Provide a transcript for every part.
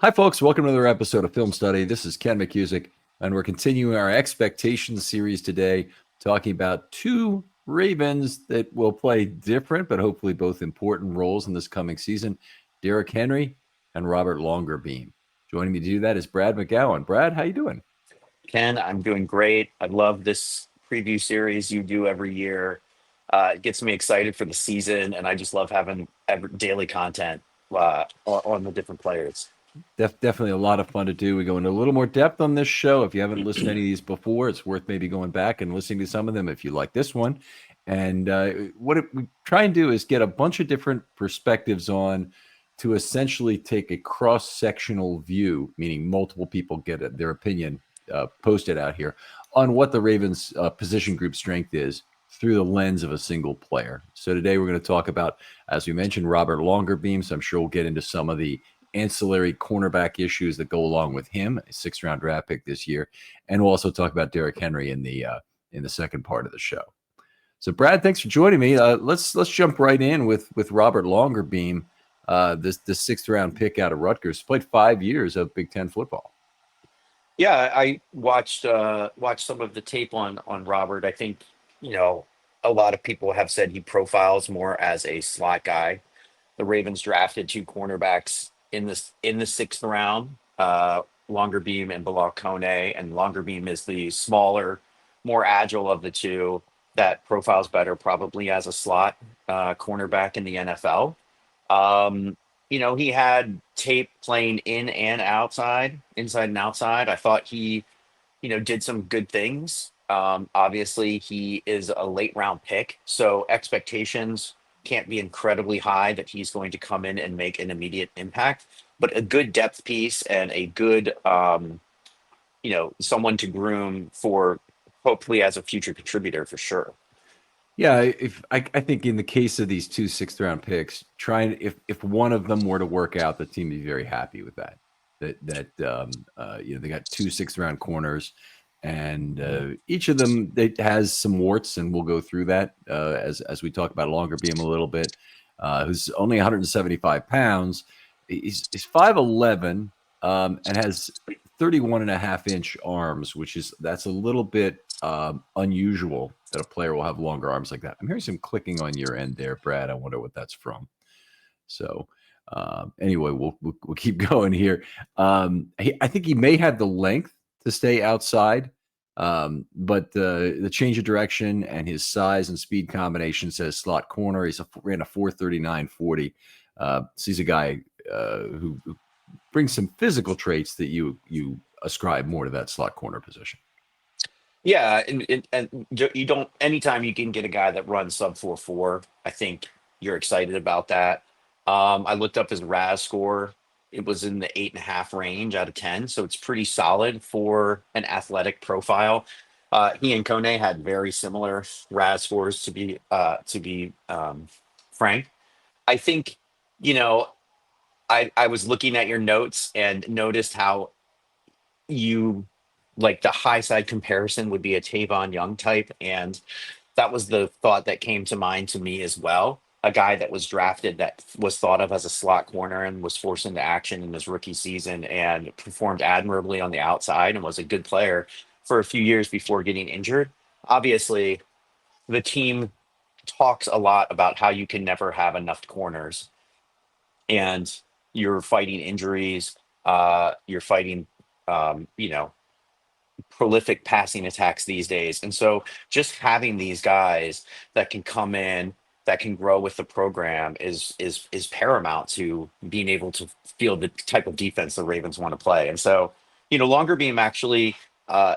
Hi, folks. Welcome to another episode of Film Study. This is Ken McCusick, and we're continuing our expectations series today, talking about two Ravens that will play different, but hopefully both important roles in this coming season, Derrick Henry and Robert Longerbeam. Joining me to do that is Brad McGowan. Brad, how you doing? Ken, I'm doing great. I love this preview series you do every year. It gets me excited for the season, and I just love having daily content on the different players. Definitely a lot of fun to do. We go into a little more depth on this show. If you haven't listened to any of these before, it's worth maybe going back and listening to some of them if you like this one. And we try and do is get a bunch of different perspectives on to essentially take a cross-sectional view, meaning multiple people get their opinion posted out here on what the Ravens' position group strength is through the lens of a single player. So today we're going to talk about, as we mentioned, Robert Longerbeam. So I'm sure we'll get into some of the ancillary cornerback issues that go along with him, a sixth-round draft pick this year, and we'll also talk about Derrick Henry in the second part of the show. So, Brad, thanks for joining me. Let's jump right in with Robert Longerbeam, this sixth-round pick out of Rutgers. Played 5 years of Big Ten football. Yeah, I watched some of the tape on Robert. I think a lot of people have said he profiles more as a slot guy. The Ravens drafted two cornerbacks in the sixth round, Longerbeam and Bilal Kone, and Longerbeam is the smaller, more agile of the two that profiles better probably as a slot cornerback in the NFL. He had tape playing in and outside, inside and outside. I thought he, did some good things. Obviously, he is a late round pick, so expectations can't be incredibly high that he's going to come in and make an immediate impact. But a good depth piece and a good, someone to groom for hopefully as a future contributor for sure. Yeah, if I think in the case of these two sixth-round picks, trying if one of them were to work out, the team would be very happy with that. They got two sixth-round corners, and each of them has some warts, and we'll go through that as we talk about Longerbeam a little bit. Who's only 175 pounds. He's 5'11", and has 31 and a half inch arms, that's a little bit unusual that a player will have longer arms like that. I'm hearing some clicking on your end there, Brad. I wonder what that's from. So anyway, we'll keep going here. I think he may have the length to stay outside, but the change of direction and his size and speed combination says slot corner. Ran a 4.39 40. So he's a guy who brings some physical traits that you ascribe more to that slot corner position. Yeah, and you don't. Anytime you can get a guy that runs sub 4.4, I think you're excited about that. I looked up his RAS score. It was in the 8.5 range out of 10, so it's pretty solid for an athletic profile. He and Kone had very similar RAS scores to be frank. I think you know I was looking at your notes and noticed how you like the high side comparison would be a Tavon Young type, and that was the thought that came to mind to me as well. A guy that was drafted that was thought of as a slot corner and was forced into action in his rookie season and performed admirably on the outside and was a good player for a few years before getting injured. Obviously, the team talks a lot about how you can never have enough corners and you're fighting injuries, you're fighting, you know, prolific passing attacks these days. And so just having these guys that can come in, that can grow with the program is paramount to being able to field the type of defense the Ravens want to play. And so, Longerbeam actually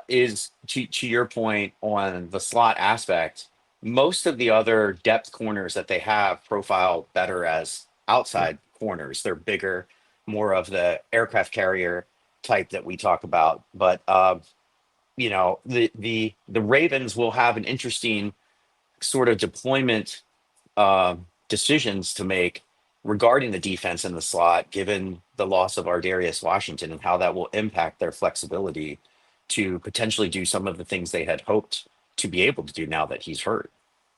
is to your point on the slot aspect. Most of the other depth corners that they have profile better as Yeah. outside corners. They're bigger, more of the aircraft carrier type that we talk about. But the Ravens will have an interesting sort of deployment decisions to make regarding the defense in the slot, given the loss of Ardarius Washington and how that will impact their flexibility to potentially do some of the things they had hoped to be able to do now that he's hurt.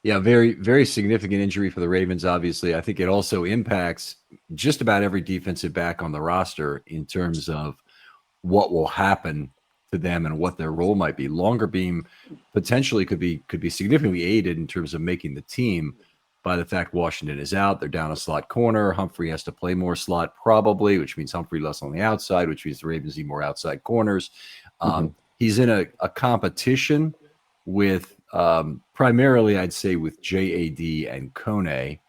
Yeah, very, very significant injury for the Ravens, obviously. I think it also impacts just about every defensive back on the roster in terms of what will happen to them and what their role might be. Longerbeam potentially could be significantly aided in terms of making the team by the fact Washington is out. They're down a slot corner. Humphrey has to play more slot probably, which means Humphrey less on the outside, which means the Ravens need more outside corners. Mhm. He's in a competition with primarily, I'd say, with JAD and Kone,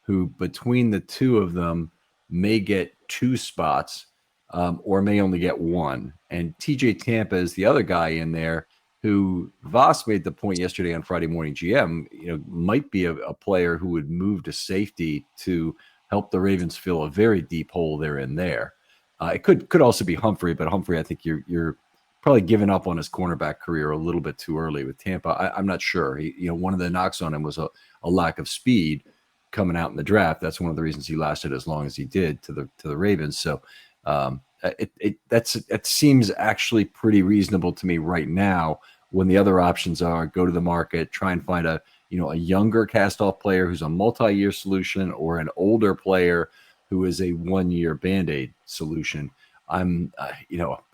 who between the two of them may get two spots or may only get one. And TJ Tampa is the other guy in there who Voss made the point yesterday on Friday Morning GM, might be a player who would move to safety to help the Ravens fill a very deep hole they're in there. It could also be Humphrey, but Humphrey, I think you're probably given up on his cornerback career a little bit too early with Tampa. I'm not sure. One of the knocks on him was a lack of speed coming out in the draft. That's one of the reasons he lasted as long as he did to the Ravens. So that seems actually pretty reasonable to me right now. When the other options are go to the market, try and find a younger cast-off player who's a multi-year solution, or an older player who is a one-year Band-Aid solution. I'm,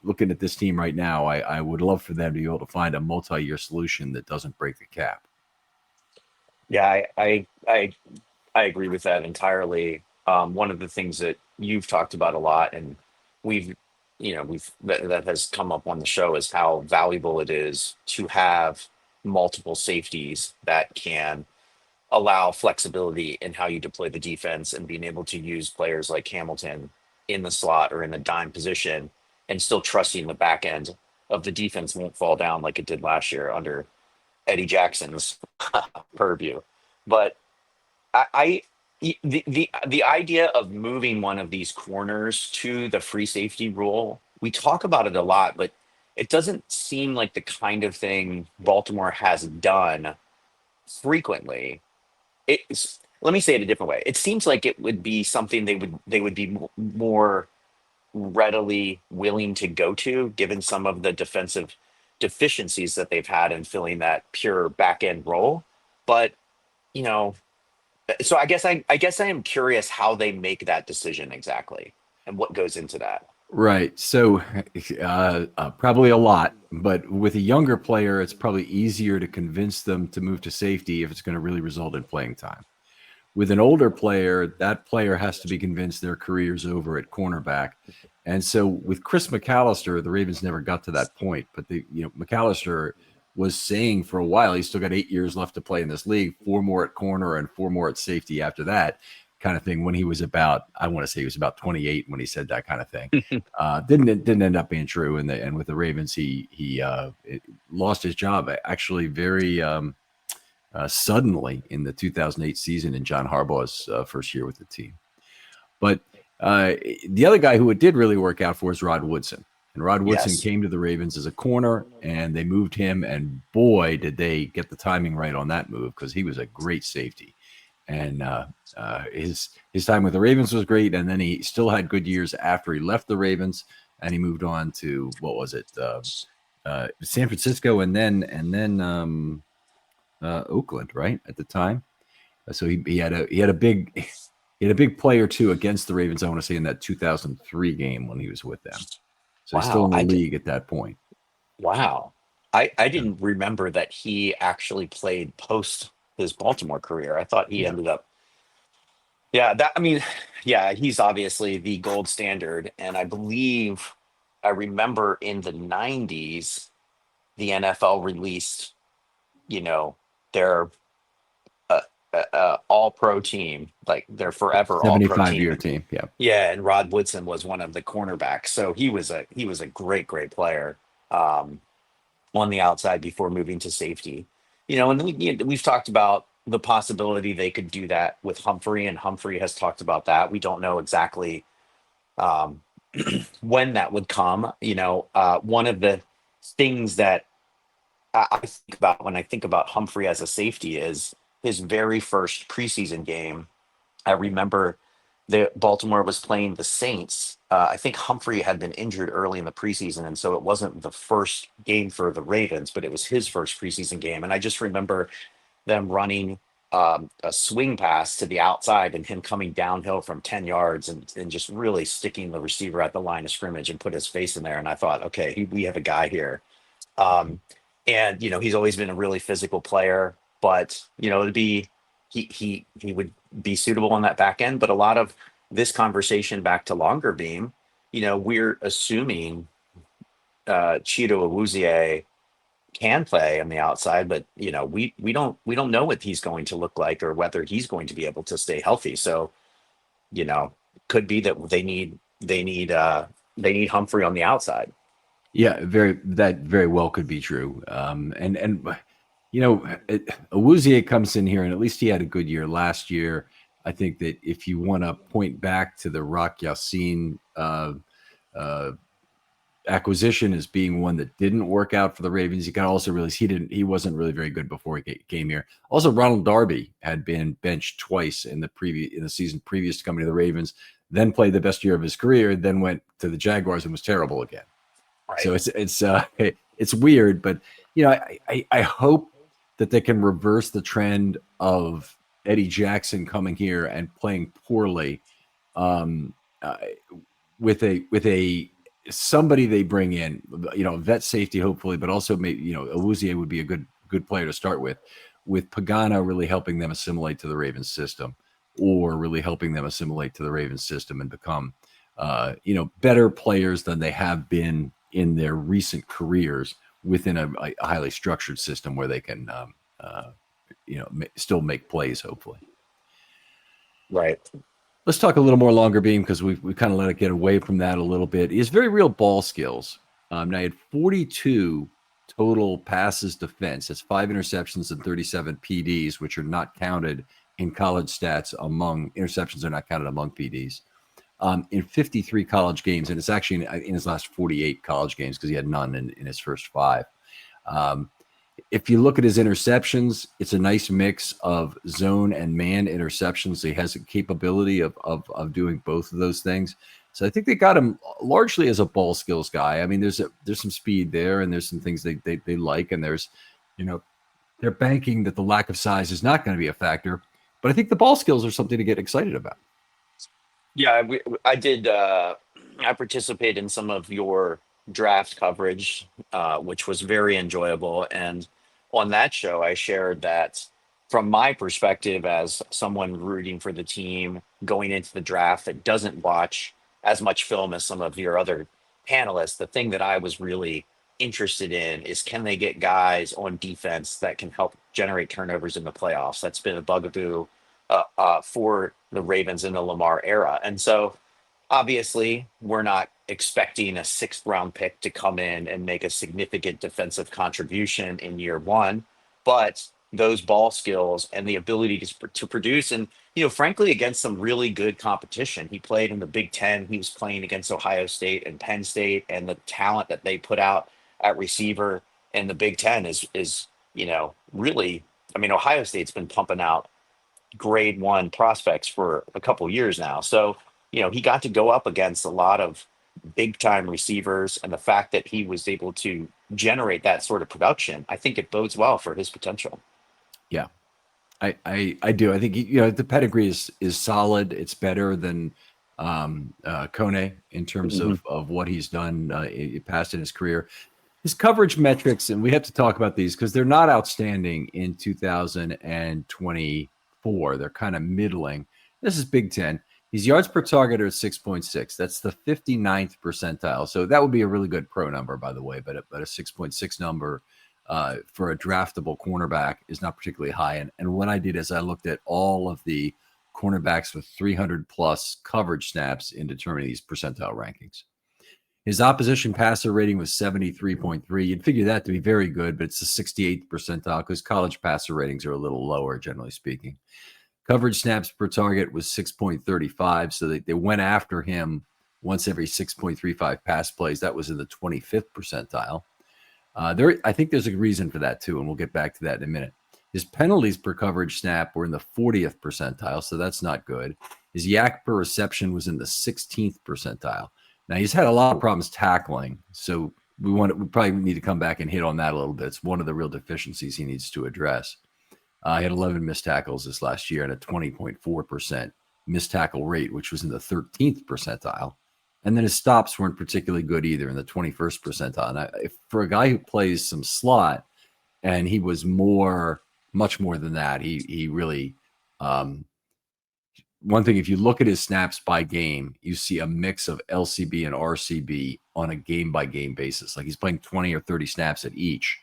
looking at this team right now. I would love for them to be able to find a multi-year solution that doesn't break the cap. Yeah, I agree with that entirely. One of the things that you've talked about a lot, and we've, that has come up on the show, is how valuable it is to have multiple safeties that can allow flexibility in how you deploy the defense, and being able to use players like Hamilton in the slot or in the dime position, and still trusting the back end of the defense won't fall down like it did last year under Eddie Jackson's purview. But I the idea of moving one of these corners to the free safety rule, we talk about it a lot, but it doesn't seem like the kind of thing Baltimore has done frequently. It's, let me say it a different way. It seems like it would be something they would be more readily willing to go to, given some of the defensive deficiencies that they've had in filling that pure back end role. But you know, so I guess I am curious how they make that decision exactly, and what goes into that. Right. So probably a lot, but with a younger player, it's probably easier to convince them to move to safety if it's going to really result in playing time. With an older player, that player has to be convinced their career's over at cornerback. And so with Chris McAllister, the Ravens never got to that point. But McAllister was saying for a while he's still got 8 years left to play in this league, 4 more at corner and 4 more at safety after that, kind of thing. When he was about, I want to say he was about 28 when he said that kind of thing. Didn't end up being true. And with the Ravens, he lost his job actually very suddenly in the 2008 season in John Harbaugh's first year with the team. But the other guy who it did really work out for is Rod Woodson. And Rod Woodson Yes. came to the Ravens as a corner, and they moved him. And boy, did they get the timing right on that move, because he was a great safety. And his time with the Ravens was great. And then he still had good years after he left the Ravens, and he moved on to, what was it, San Francisco, and then Oakland, right, at the time. So he had a big play or two against the Ravens, I want to say, in that 2003 game when he was with them. So he's still Wow. in the league at that point. Wow. I Yeah. didn't remember that he actually played post his Baltimore career. I thought he Yeah. ended up. Yeah, that I mean, yeah, he's obviously the gold standard, and I believe I remember in the 90s the NFL released, you know, their all pro team, like their forever all pro 75-year team. team. Yeah. Yeah, and Rod Woodson was one of the cornerbacks. So he was a great player on the outside before moving to safety. And we've talked about the possibility they could do that with Humphrey, and Humphrey has talked about that. We don't know exactly um, when that would come. One of the things that I think about when I think about Humphrey as a safety is his very first preseason game. I remember the Baltimore was playing the Saints. I think Humphrey had been injured early in the preseason, and so it wasn't the first game for the Ravens, but it was his first preseason game. And I just remember them running. a swing pass to the outside and him coming downhill from 10 yards and just really sticking the receiver at the line of scrimmage and put his face in there. And I thought, okay, we have a guy here. Um, and he's always been a really physical player, but it'd be he would be suitable on that back end. But a lot of this conversation back to Longerbeam, we're assuming Cheeto Awuzie can play on the outside, but we don't know what he's going to look like or whether he's going to be able to stay healthy. So you know, could be that they need Humphrey on the outside. Yeah, that very well could be true. Awuzie comes in here, and at least he had a good year last year. I think that if you want to point back to the Rock Yassin acquisition as being one that didn't work out for the Ravens, you got to also realize he wasn't really very good before he came here. Also, Ronald Darby had been benched twice in the season previous to coming to the Ravens, then played the best year of his career, then went to the Jaguars and was terrible again. Right. So it's weird, but I hope that they can reverse the trend of Eddie Jackson coming here and playing poorly, with a somebody they bring in, vet safety hopefully, but also maybe Awuzie would be a good player to start with Pagano really helping them assimilate to the Ravens system, or really helping them assimilate to the Ravens system and become better players than they have been in their recent careers within a highly structured system where they can, still make plays, hopefully. Right. Let's talk a little more Longerbeam, because we kind of let it get away from that a little bit. He has very real ball skills. Now, he had 42 total passes defense. That's 5 interceptions and 37 PDs, which are not counted in college stats. Interceptions are not counted among PDs. In 53 college games, and it's actually in his last 48 college games, because he had none in his first 5. If you look at his interceptions, it's a nice mix of zone and man interceptions. So he has a capability of doing both of those things. So I think they got him largely as a ball skills guy. I mean, there's some speed there, and there's some things they like, and there's, they're banking that the lack of size is not going to be a factor. But I think the ball skills are something to get excited about. Yeah, I did. I participated in some of your draft coverage, which was very enjoyable. And on that show, I shared that from my perspective as someone rooting for the team going into the draft that doesn't watch as much film as some of your other panelists, the thing that I was really interested in is, can they get guys on defense that can help generate turnovers in the playoffs? That's been a bugaboo for the Ravens in the Lamar era. And so obviously we're not expecting a 6th round pick to come in and make a significant defensive contribution in year 1, but those ball skills and the ability to produce, and frankly, against some really good competition. He played in the Big Ten. He was playing against Ohio State and Penn State, and the talent that they put out at receiver in the Big Ten is really, I mean, Ohio State's been pumping out grade 1 prospects for a couple years now. So he got to go up against a lot of big time receivers, and the fact that he was able to generate that sort of production, I think it bodes well for his potential. Yeah, I do. I think the pedigree is solid. It's better than Kone in terms of what he's done past in his career. His coverage metrics, and we have to talk about these because they're not outstanding in 2024. They're kind of middling. This is Big Ten. His yards per target are 6.6. That's the 59th percentile. So that would be a really good pro number, by the way. But a 6.6 number for a draftable cornerback is not particularly high. And what I did is I looked at all of the cornerbacks with 300 plus coverage snaps in determining these percentile rankings. His opposition passer rating was 73.3. You'd figure that to be very good, but it's the 68th percentile because college passer ratings are a little lower, generally speaking. Coverage snaps per target was 6.35, so they went after him once every 6.35 pass plays. That was in the 25th percentile. I think there's a reason for that, too, and we'll get back to that in a minute. His penalties per coverage snap were in the 40th percentile, so that's not good. His yak per reception was in the 16th percentile. Now, he's had a lot of problems tackling, so we probably need to come back and hit on that a little bit. It's one of the real deficiencies he needs to address. He had 11 missed tackles this last year and a 20.4% missed tackle rate, which was in the 13th percentile. And then his stops weren't particularly good either, in the 21st percentile. And for a guy who plays some slot, and he was much more than that. He really, one thing, if you look at his snaps by game, you see a mix of LCB and RCB on a game by game basis. Like he's playing 20 or 30 snaps at each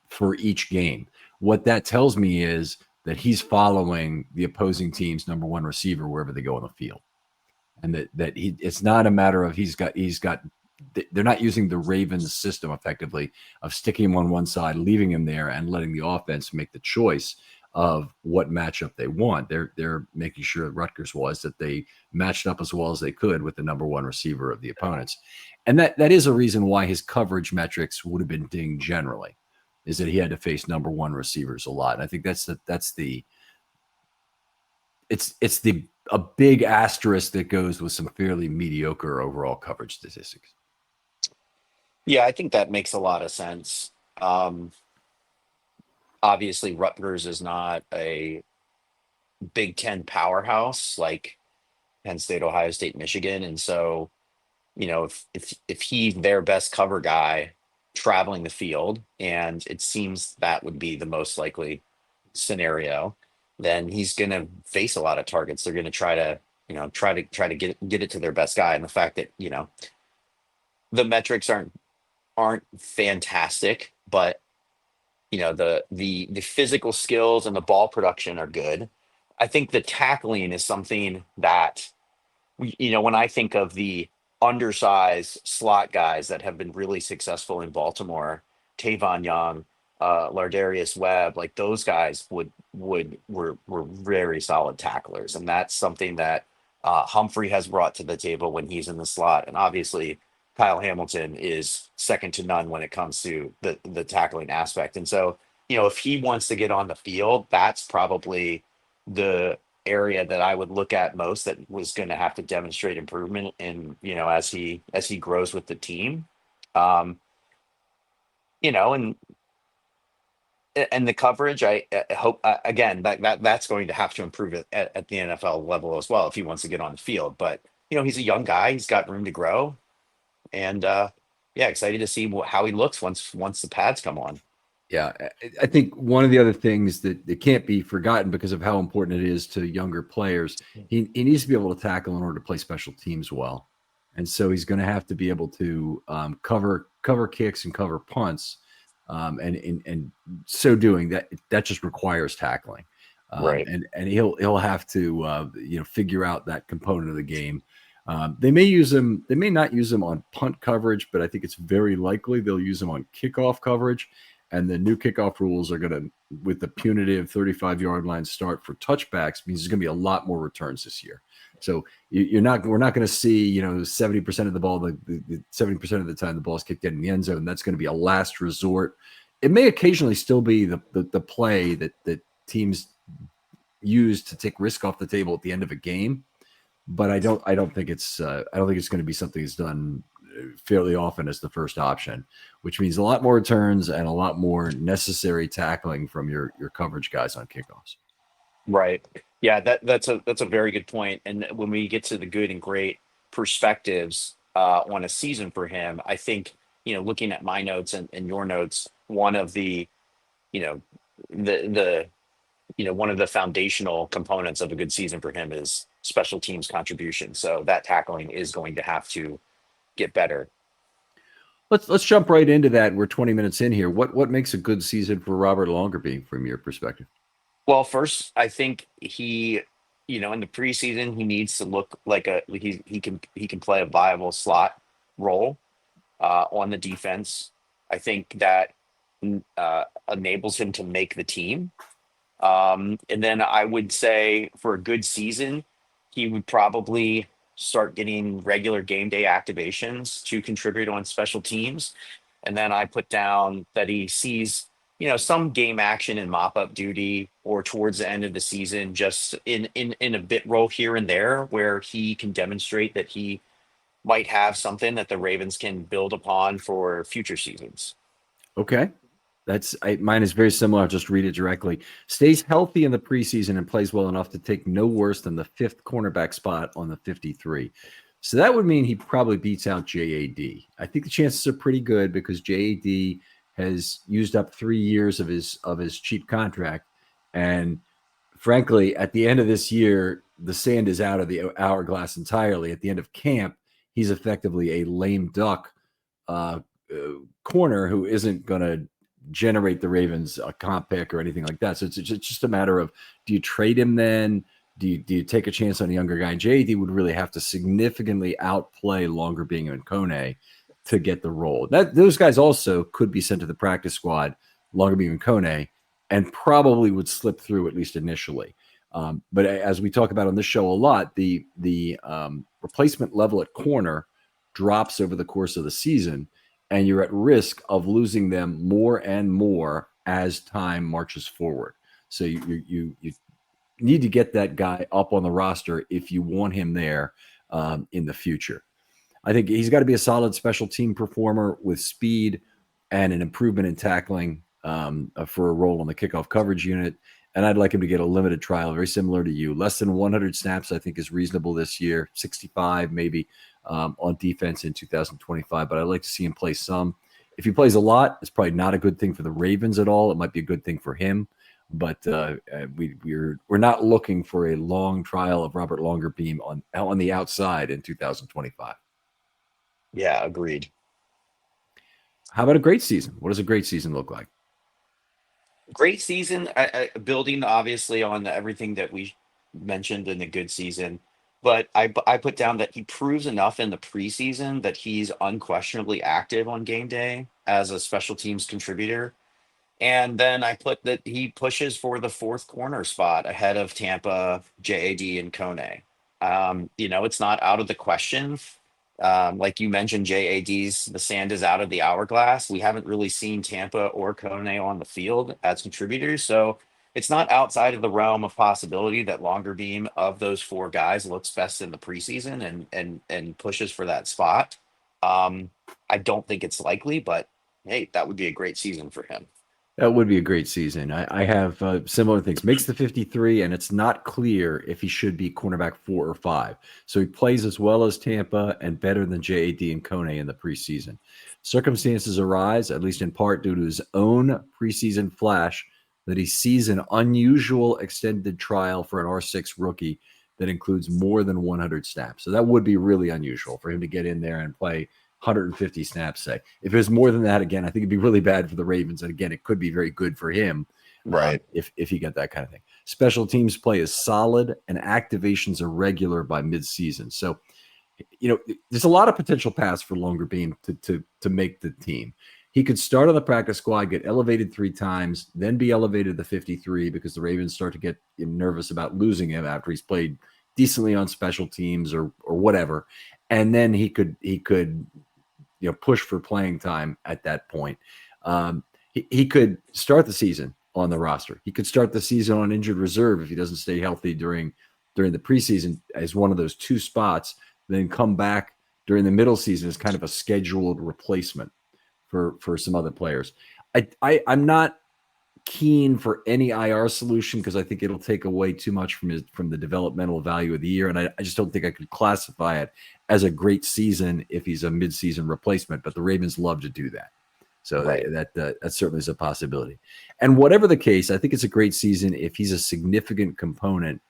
for each game. What that tells me is that he's following the opposing team's number one receiver wherever they go on the field, and it's not a matter of he's got. They're not using the Ravens system effectively of sticking him on one side, leaving him there, and letting the offense make the choice of what matchup they want. They're making sure Rutgers was that they matched up as well as they could with the number one receiver of the opponents. And that is a reason why his coverage metrics would have been dinged generally, is that he had to face number one receivers a lot. And I think it's a big asterisk that goes with some fairly mediocre overall coverage statistics. Yeah, I think that makes a lot of sense. Obviously, Rutgers is not a Big Ten powerhouse like Penn State, Ohio State, Michigan, and so if he's their best cover guy traveling the field, and it seems that would be the most likely scenario, then he's going to face a lot of targets. They're going to try to get it to their best guy, and the fact that the metrics aren't fantastic, but the physical skills and the ball production are good. I think the tackling is something that when I think of the undersized slot guys that have been really successful in Baltimore, Tavon Young, Lardarius Webb, like those guys were very solid tacklers, and that's something that Humphrey has brought to the table when he's in the slot, and obviously Kyle Hamilton is second to none when it comes to the tackling aspect. And so, if he wants to get on the field, that's probably the area that I would look at most that was going to have to demonstrate improvement in, as he grows with the team. Um, and the coverage, I hope again that's going to have to improve it at the NFL level as well if he wants to get on the field. But he's a young guy; he's got room to grow, and yeah, excited to see how he looks once the pads come on. Yeah, I think one of the other things that can't be forgotten because of how important it is to younger players, he needs to be able to tackle in order to play special teams well, and so he's going to have to be able to cover kicks and cover punts, and so doing that just requires tackling, Right. and he'll have to figure out that component of the game. They may not use him on punt coverage, but I think it's very likely they'll use him on kickoff coverage. And the new kickoff rules are going to, with the punitive 35-yard line start for touchbacks, means there's going to be a lot more returns this year. So we're not going to see 70% of the ball, the 70% of the time the ball is kicked in the end zone. That's going to be a last resort. It may occasionally still be the play that teams use to take risk off the table at the end of a game, but I don't think it's going to be something that's done fairly often as the first option, which means a lot more returns and a lot more necessary tackling from your coverage guys on kickoffs. Right. Yeah, that's a very good point. And when we get to the good and great perspectives on a season for him, I think looking at my notes and your notes, one of the the one of the foundational components of a good season for him is special teams contribution. So that tackling is going to have to get better. Let's jump right into that. We're 20 minutes in here. What makes a good season for Robert Longerbeam from your perspective? Well, first, I think he, in the preseason, he needs to look like he can play a viable slot role on the defense. I think that enables him to make the team. And then I would say for a good season, he would probably start getting regular game day activations to contribute on special teams. And then I put down that he sees, some game action and mop up duty or towards the end of the season, just in a bit role here and there where he can demonstrate that he might have something that the Ravens can build upon for future seasons. Okay. Mine is very similar. I'll just read it directly. Stays healthy in the preseason and plays well enough to take no worse than the fifth cornerback spot on the 53. So that would mean he probably beats out JAD. I think the chances are pretty good because JAD has used up 3 years of his cheap contract, and frankly, at the end of this year, the sand is out of the hourglass entirely. At the end of camp, he's effectively a lame duck uh, corner who isn't going to generate the Ravens a comp pick or anything like that. So it's just a matter of, do you trade him then? Do you take a chance on a younger guy? JD would really have to significantly outplay Longerbeam and Kone to get the role. Those guys also could be sent to the practice squad, Longerbeam and Kone, and probably would slip through at least initially. But as we talk about on this show a lot, the replacement level at corner drops over the course of the season, and you're at risk of losing them more and more as time marches forward. So you need to get that guy up on the roster if you want him there in the future. I think he's got to be a solid special team performer with speed and an improvement in tackling for a role on the kickoff coverage unit. And I'd like him to get a limited trial, very similar to you. Less than 100 snaps, I think, is reasonable this year. 65 maybe on defense in 2025. But I'd like to see him play some. If he plays a lot, it's probably not a good thing for the Ravens at all. It might be a good thing for him. But we're not looking for a long trial of Robert Longerbeam on the outside in 2025. Yeah, agreed. How about a great season? What does a great season look like? Great season, building obviously on everything that we mentioned in the good season. But I put down that he proves enough in the preseason that he's unquestionably active on game day as a special teams contributor. And then I put that he pushes for the fourth corner spot ahead of Tampa, JAD, and Kone. It's not out of the question. Like you mentioned, JAD's the sand is out of the hourglass. We haven't really seen Tampa or Kone on the field as contributors. So it's not outside of the realm of possibility that Longerbeam of those four guys looks best in the preseason and pushes for that spot. I don't think it's likely, but hey, that would be a great season for him. That would be a great season. I have similar things. Makes the 53, and it's not clear if he should be cornerback 4 or 5. So he plays as well as Tampa and better than JAD and Kone in the preseason. Circumstances arise, at least in part due to his own preseason flash, that he sees an unusual extended trial for an R6 rookie that includes more than 100 snaps. So that would be really unusual for him to get in there and play 150 snaps, say. If it was more than that, again, I think it'd be really bad for the Ravens. And again, it could be very good for him Right. if he got that kind of thing. Special teams play is solid and activations are regular by midseason. So, there's a lot of potential paths for Longerbeam to make the team. He could start on the practice squad, get elevated 3 times, then be elevated to 53 because the Ravens start to get nervous about losing him after he's played decently on special teams or whatever. And then he could push for playing time at that point. He could start the season on the roster. He could start the season on injured reserve if he doesn't stay healthy during the preseason as one of those 2 spots, then come back during the middle season as kind of a scheduled replacement for some other players. I'm not keen for any IR solution because I think it'll take away too much from the developmental value of the year, and I just don't think I could classify it as a great season if he's a midseason replacement. But the Ravens love to do that, so Right. that certainly is a possibility. And whatever the case, I think it's a great season if he's a significant component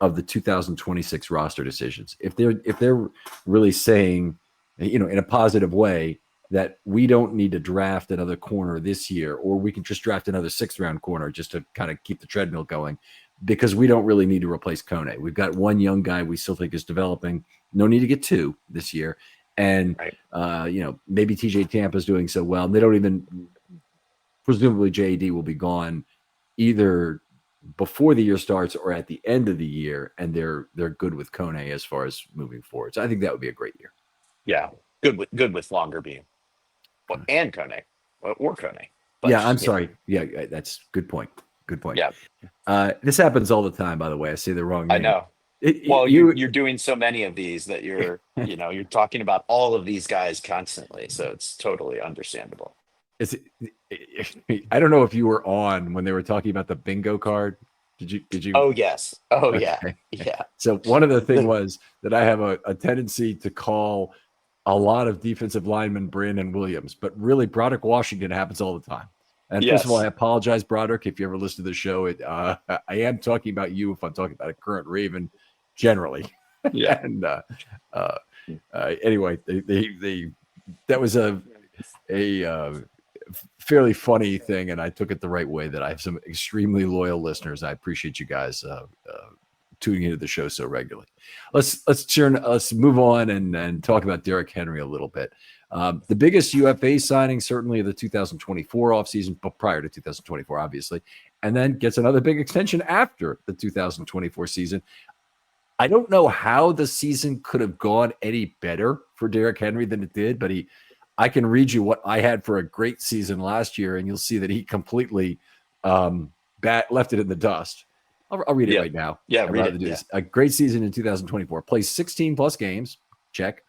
of the 2026 roster decisions. If they're really saying, in a positive way, that we don't need to draft another corner this year, or we can just draft another 6th-round corner just to kind of keep the treadmill going because we don't really need to replace Kone. We've got one young guy we still think is developing. No need to get 2 this year. And, Right. maybe TJ Tampa's doing so well. And they don't even – presumably JAD will be gone either before the year starts or at the end of the year, and they're good with Kone as far as moving forward. So I think that would be a great year. Yeah. Good with Longerbeam. And Kone. Or Kone. But Yeah, I'm sorry. Yeah, that's good point. Good point. Yeah, This happens all the time, by the way. I say the wrong I name. know. Well, you're doing so many of these that you're talking about all of these guys constantly, so it's totally understandable. Is it, I don't know if you were on when they were talking about the bingo card. Did you? Oh yes. Oh yeah. Okay. Yeah. So one of the thing The, was that I have a tendency to call a lot of defensive linemen Brandon Williams, but really Broderick Washington happens all the time. And first of all, I yes. apologize, Broderick, if you ever listen to the show. I am talking about you if I'm talking about a current Raven generally. Yeah. and uh, anyway, they that was a fairly funny thing, and I took it the right way. That I have some extremely loyal listeners. I appreciate you guys tuning into the show so regularly. Let's move on and talk about Derrick Henry a little bit. The biggest UFA signing certainly of the 2024 offseason, but prior to 2024, obviously, and then gets another big extension after the 2024 season. I don't know how the season could have gone any better for Derrick Henry than it did, but I can read you what I had for a great season last year, and you'll see that he completely left it in the dust. I'll read it Yeah. right now. Yeah. I'd Read rather it. do Yeah. this. A great season in 2024. Plays 16 plus games. Check.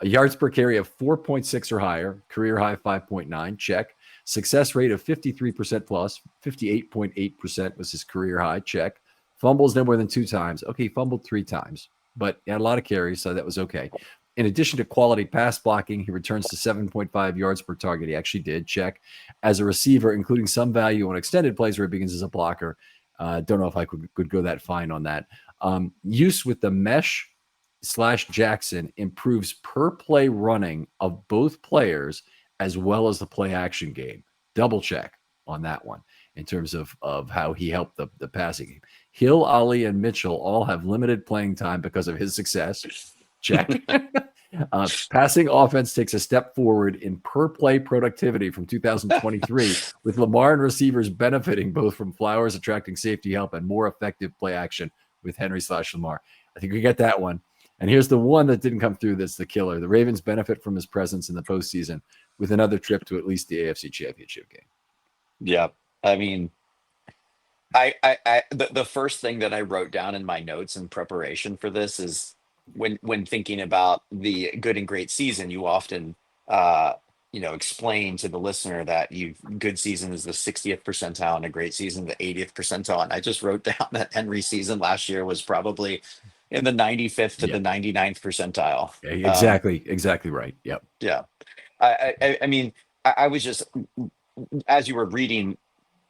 A yards per carry of 4.6 or higher. Career high 5.9. Check. Success rate of 53% plus. 58.8% was his career high. Check. Fumbles no more than 2 times. Okay, he fumbled 3 times, but he had a lot of carries, so that was okay. In addition to quality pass blocking, he returns to 7.5 yards per target. He actually did. Check. As a receiver, including some value on extended plays where he begins as a blocker. Don't know if I could go that fine on that. Use with the mesh / Jackson improves per play running of both players as well as the play action game. Double check on that one in terms of how he helped the passing game. Hill, Ali, and Mitchell all have limited playing time because of his success. Check. Passing offense takes a step forward in per play productivity from 2023, with Lamar and receivers benefiting both from Flowers attracting safety help and more effective play action with Henry / Lamar. I think we get that one. And here's the one that didn't come through that's the killer. The Ravens benefit from his presence in the postseason with another trip to at least the AFC Championship game. Yeah. I mean, the first thing that I wrote down in my notes in preparation for this is when thinking about the good and great season, you often uh explain to the listener that you good season is the 60th percentile and a great season the 80th percentile. And I just wrote down that Henry's season last year was probably in the 95th to the Yep. 99th percentile. Exactly right. Yep. Yeah. I mean, I was just, as you were reading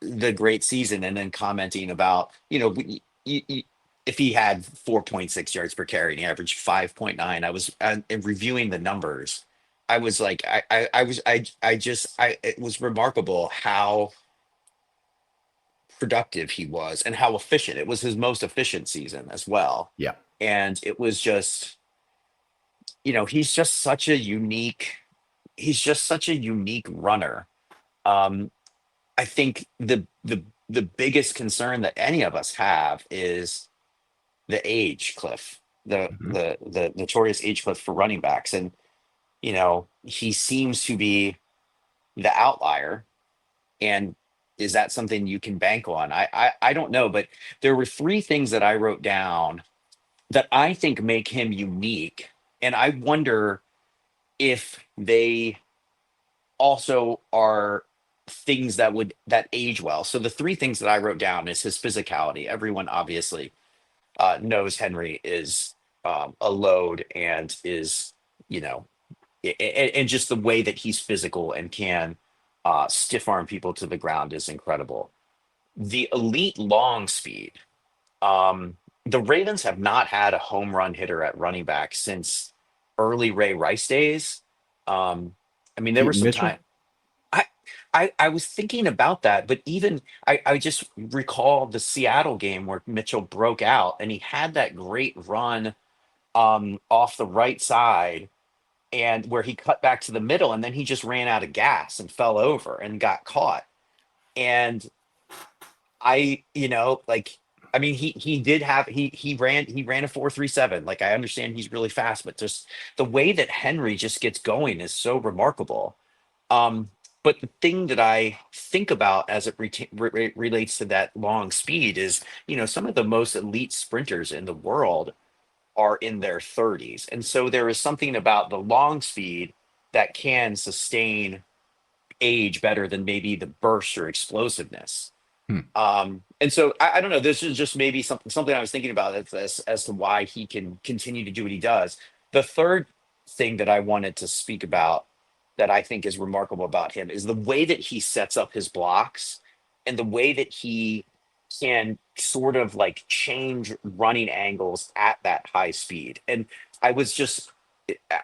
the great season and then commenting about, if he had 4.6 yards per carry and he averaged 5.9, I was in reviewing the numbers. I was like, it was remarkable how productive he was and how efficient. It was his most efficient season as well. Yeah. And it was just, he's just such a unique runner. Um, I think the biggest concern that any of us have is the age cliff, the Mhm. the the notorious age cliff for running backs, and he seems to be the outlier. And is that something you can bank on? I don't know, but there were three things that I wrote down that I think make him unique, and I wonder if they also are things that age well. So the three things that I wrote down is his physicality. Everyone obviously knows Henry is a load and is, and just the way that he's physical and can stiff arm people to the ground is incredible. The elite long speed. Um, the Ravens have not had a home run hitter at running back since early Ray Rice days. Um, I mean, there was Keaton some Mitchell. time. I I was thinking about that, but even I just recall the Seattle game where Mitchell broke out and he had that great run off the right side and where he cut back to the middle and then he just ran out of gas and fell over and got caught. And like I mean he did have he ran a 4.37. Like I understand he's really fast, but just the way that Henry just gets going is so remarkable. Um, but the thing that I think about as it relates to that long speed is, some of the most elite sprinters in the world are in their 30s. And so there is something about the long speed that can sustain age better than maybe the burst or explosiveness. Hmm. And so I don't know. This is just maybe something I was thinking about as to why he can continue to do what he does. The third thing that I wanted to speak about that I think is remarkable about him is the way that he sets up his blocks and the way that he can sort of like change running angles at that high speed. And I was just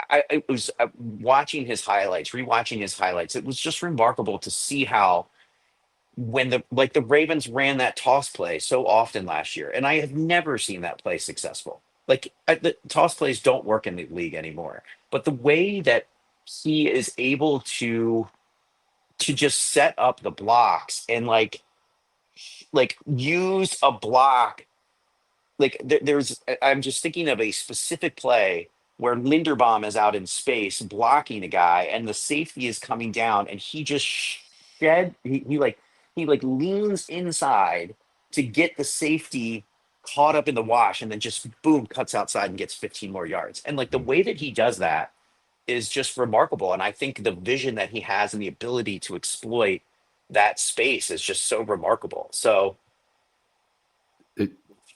I was watching his highlights, rewatching his highlights. It was just remarkable to see how when the Ravens ran that toss play so often last year, and I have never seen that play successful. The toss plays don't work in the league anymore. But the way that he is able to just set up the blocks and like use a block I'm just thinking of a specific play where Linderbaum is out in space blocking a guy, and the safety is coming down, and he just he leans inside to get the safety caught up in the wash, and then just boom cuts outside and gets 15 more yards. And like the way that he does that is just remarkable. And I think the vision that he has and the ability to exploit that space is just so remarkable. So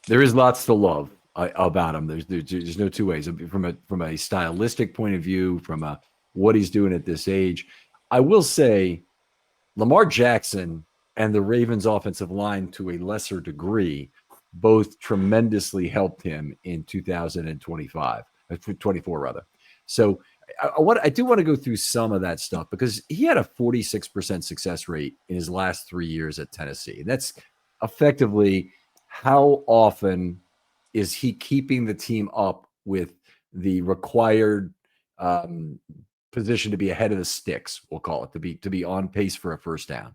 There is lots to love about him. There's no two ways. From a stylistic point of view, from what he's doing at this age. I will say Lamar Jackson and the Ravens offensive line, to a lesser degree, both tremendously helped him in 2025, 24 rather. So I do want to go through some of that stuff because he had a 46% success rate in his last 3 years at Tennessee. And that's effectively how often is he keeping the team up with the required position to be ahead of the sticks, we'll call it, to be on pace for a first down.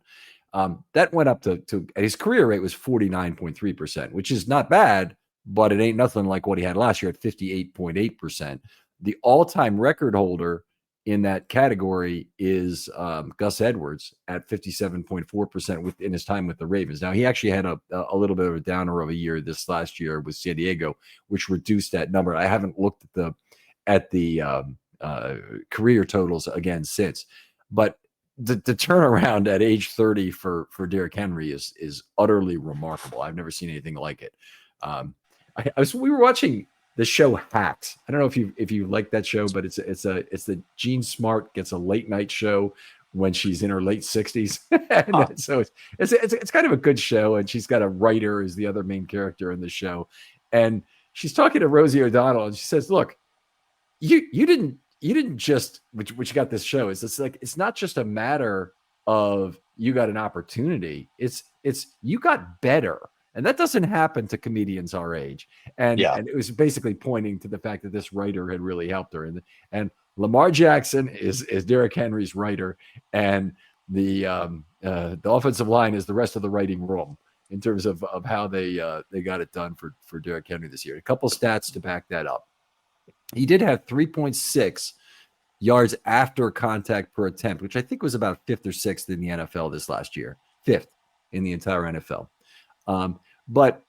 That went up to his career rate was 49.3%, which is not bad, but it ain't nothing like what he had last year at 58.8%. The all-time record holder in that category is Gus Edwards at 57.4% within his time with the Ravens. Now, he actually had a little bit of a downer of a year this last year with San Diego, which reduced that number. I haven't looked at the career totals again since, but the turnaround at age 30 for Derrick Henry is utterly remarkable. I've never seen anything like it. We were watching the show Hacks. I don't know if you like that show, but it's the Gene Smart gets a late night show when she's in her late 60s. So it's kind of a good show, and she's got a writer as the other main character in the show, and she's talking to Rosie O'Donnell, and she says, "Look, you didn't just which you got this show is it's not just a matter of you got an opportunity. It's you got better." And that doesn't happen to comedians our age. And it was basically pointing to the fact that this writer had really helped her. And Lamar Jackson is Derrick Henry's writer, and the offensive line is the rest of the writing room in terms of how they got it done for Derrick Henry this year. A couple stats to back that up. He did have 3.6 yards after contact per attempt, which I think was about fifth or sixth in the NFL this last year. Fifth in the entire NFL. But